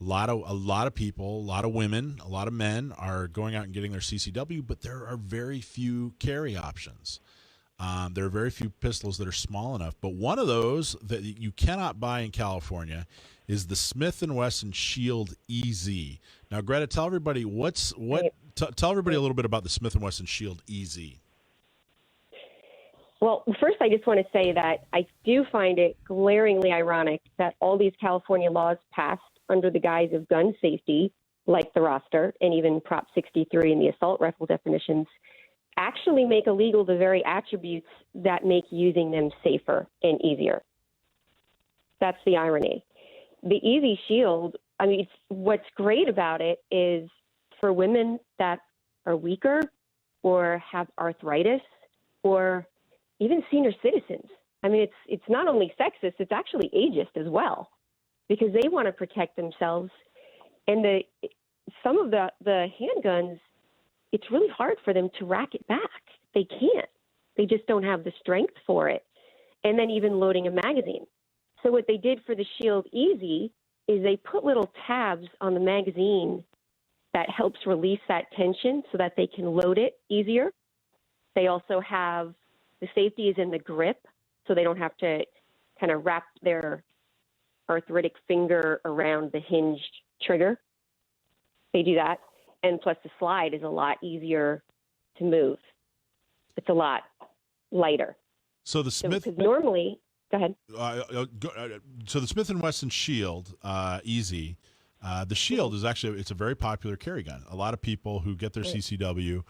A lot of people, a lot of women, a lot of men are going out and getting their CCW, but there are very few carry options. There are very few pistols that are small enough. But one of those that you cannot buy in California is the Smith & Wesson Shield EZ. Now, Greta, tell everybody tell everybody a little bit about the Smith & Wesson Shield EZ. Well, first, I just want to say that I do find it glaringly ironic that all these California laws passed under the guise of gun safety, like the roster and even Prop 63 and the assault rifle definitions, actually make illegal the very attributes that make using them safer and easier. That's the irony. The EZ Shield, I mean, what's great about it is for women that are weaker or have arthritis or even senior citizens. I mean, it's not only sexist, it's actually ageist as well, because they want to protect themselves. And some of the handguns, it's really hard for them to rack it back. They can't. They just don't have the strength for it. And then even loading a magazine. So what they did for the Shield EZ is they put little tabs on the magazine that helps release that tension so that they can load it easier. They also have the safety is in the grip, so they don't have to kind of wrap their arthritic finger around the hinged trigger. They do that. And plus the slide is a lot easier to move. It's a lot lighter. So the Smith... Because normally... Go ahead. So the Smith & Wesson Shield, EZ, the Shield is actually, it's a very popular carry gun. A lot of people who get their CCW,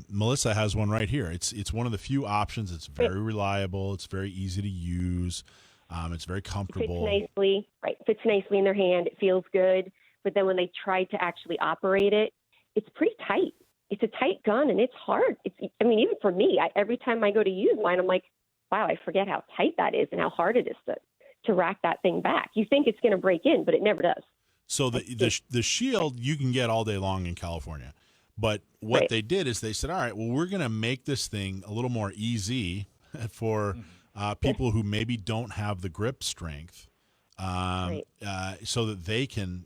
Melissa has one right here. It's one of the few options. It's very reliable. It's very easy to use. It's very comfortable. Fits nicely in their hand. It feels good. But then when they try to actually operate it, it's pretty tight. It's a tight gun, and it's hard. Even for me, every time I go to use mine, I'm like, wow, I forget how tight that is and how hard it is to rack that thing back. You think it's going to break in, but it never does. So the Shield you can get all day long in California. But what they did is they said, all right, well, we're going to make this thing a little more easy for people who maybe don't have the grip strength, so that they can,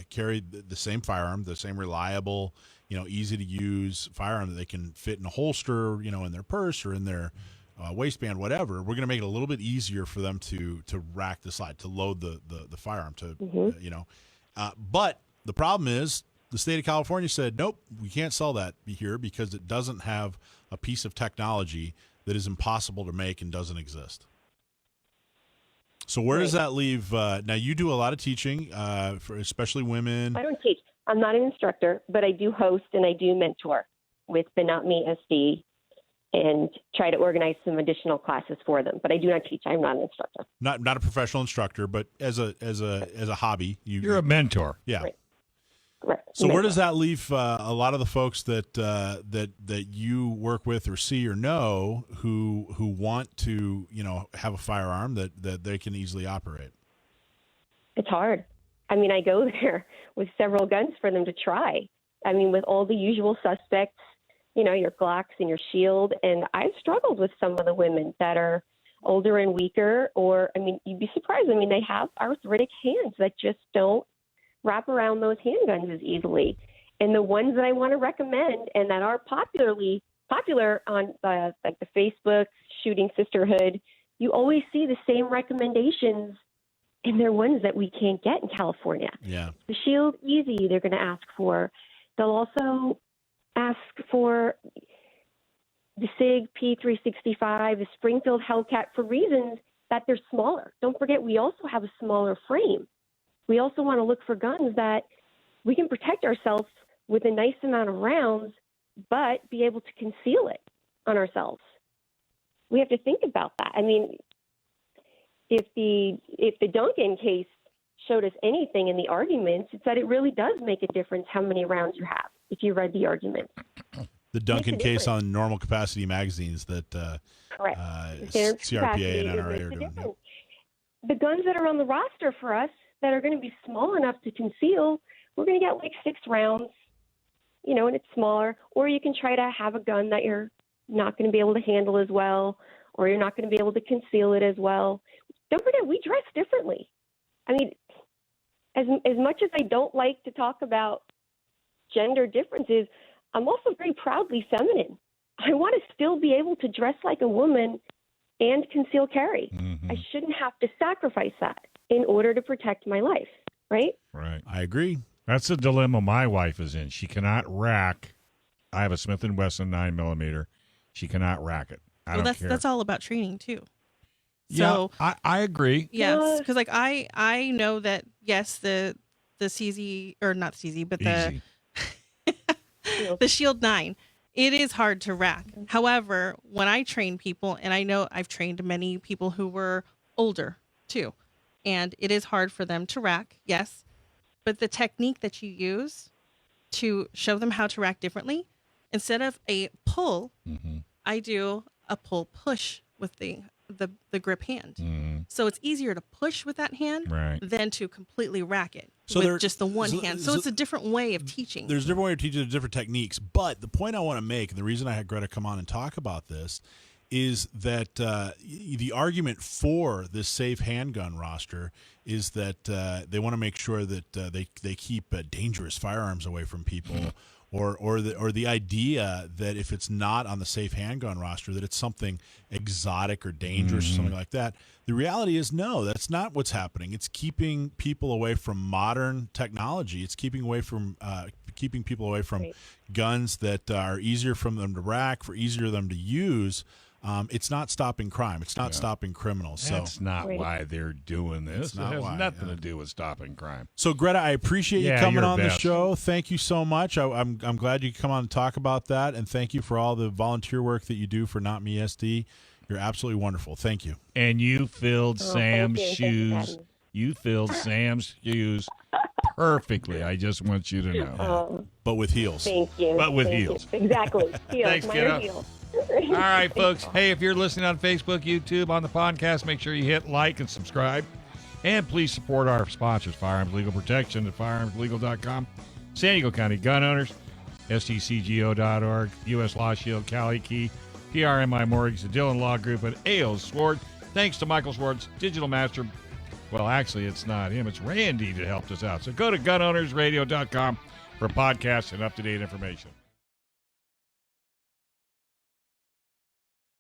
carry the same firearm, the same reliable, easy to use firearm that they can fit in a holster, in their purse or in their waistband, whatever. We're going to make it a little bit easier for them to rack the slide, to load the firearm, but the problem is the state of California said, nope, we can't sell that here because it doesn't have a piece of technology that is impossible to make and doesn't exist. So where does that leave? Now, you do a lot of teaching, for especially women. I don't teach. I'm not an instructor, but I do host and I do mentor with the Not Me SD and try to organize some additional classes for them. But I do not teach. I'm not an instructor. Not a professional instructor, but as a hobby. You're a mentor. Yeah. Right. So where does that leave a lot of the folks that you work with or see or know who want to have a firearm that they can easily operate? It's hard. I mean, I go there with several guns for them to try. I mean, with all the usual suspects, your Glocks and your Shield, and I've struggled with some of the women that are older and weaker, or, I mean, you'd be surprised. I mean, they have arthritic hands that just don't wrap around those handguns as easily. And the ones that I want to recommend and that are popular on like the Facebook Shooting Sisterhood, you always see the same recommendations, and they're ones that we can't get in California. Yeah. The Shield Easy, they're going to ask for. They'll also ask for the SIG P365, the Springfield Hellcat, for reasons that they're smaller. Don't forget, we also have a smaller frame. We also want to look for guns that we can protect ourselves with a nice amount of rounds, but be able to conceal it on ourselves. We have to think about that. I mean, if the Duncan case showed us anything in the arguments, it's that it really does make a difference how many rounds you have if you read the arguments. The Duncan case on normal capacity magazines that Correct. CRPA and NRA are doing. The guns that are on the roster for us that are going to be small enough to conceal, we're going to get like 6 rounds, and it's smaller. Or you can try to have a gun that you're not going to be able to handle as well, or you're not going to be able to conceal it as well. Don't forget, we dress differently. I mean, as much as I don't like to talk about gender differences, I'm also very proudly feminine. I want to still be able to dress like a woman and conceal carry. Mm-hmm. I shouldn't have to sacrifice that in order to protect my life, right? Right. I agree. That's the dilemma my wife is in. She cannot rack. I have a Smith & Wesson 9mm. She cannot rack it. I don't care. That's all about training too. So, yeah, I agree. Yes, because like I know that yes, the CZ, or not CZ, but Easy. the Shield 9, it is hard to rack. However, when I train people, and I know I've trained many people who were older too, and it is hard for them to rack, yes, but the technique that you use to show them how to rack differently, instead of a pull, I do a pull push with the grip hand. So it's easier to push with that hand than to completely rack it with just the one hand. So it's a different way of teaching. There's a different way of teaching, there's different techniques. But the point I want to make, and the reason I had Greta come on and talk about this, is that the argument for this safe handgun roster is that they want to make sure that they keep dangerous firearms away from people. Or the idea that if it's not on the safe handgun roster, that it's something exotic or dangerous or something like that. The reality is, no, that's not what's happening. It's keeping people away from modern technology. It's keeping people away from guns that are easier for them to rack, easier for them to use. It's not stopping crime. It's not stopping criminals. That's not why they're doing this. It has nothing to do with stopping crime. So, Greta, I appreciate you coming on the show. Thank you so much. I'm glad you could come on and talk about that, and thank you for all the volunteer work that you do for Not Me SD. You're absolutely wonderful. Thank you. And you filled Sam's shoes. You filled Sam's shoes perfectly. I just want you to know. But with heels. Thank you. But with heels. Exactly. Heels. Thanks, kiddo. Heels. All right, folks. Hey, if you're listening on Facebook, YouTube, on the podcast, make sure you hit like and subscribe. And please support our sponsors, Firearms Legal Protection at firearmslegal.com, San Diego County Gun Owners, SDCGO.org, U.S. Law Shield, Cali Key, PRMI Mortgage, the Dillon Law Group, and A.O. Sword. Thanks to Michael Swartz, Digital Master. Well, actually, it's not him. It's Randy that helped us out. So go to gunownersradio.com for podcasts and up-to-date information.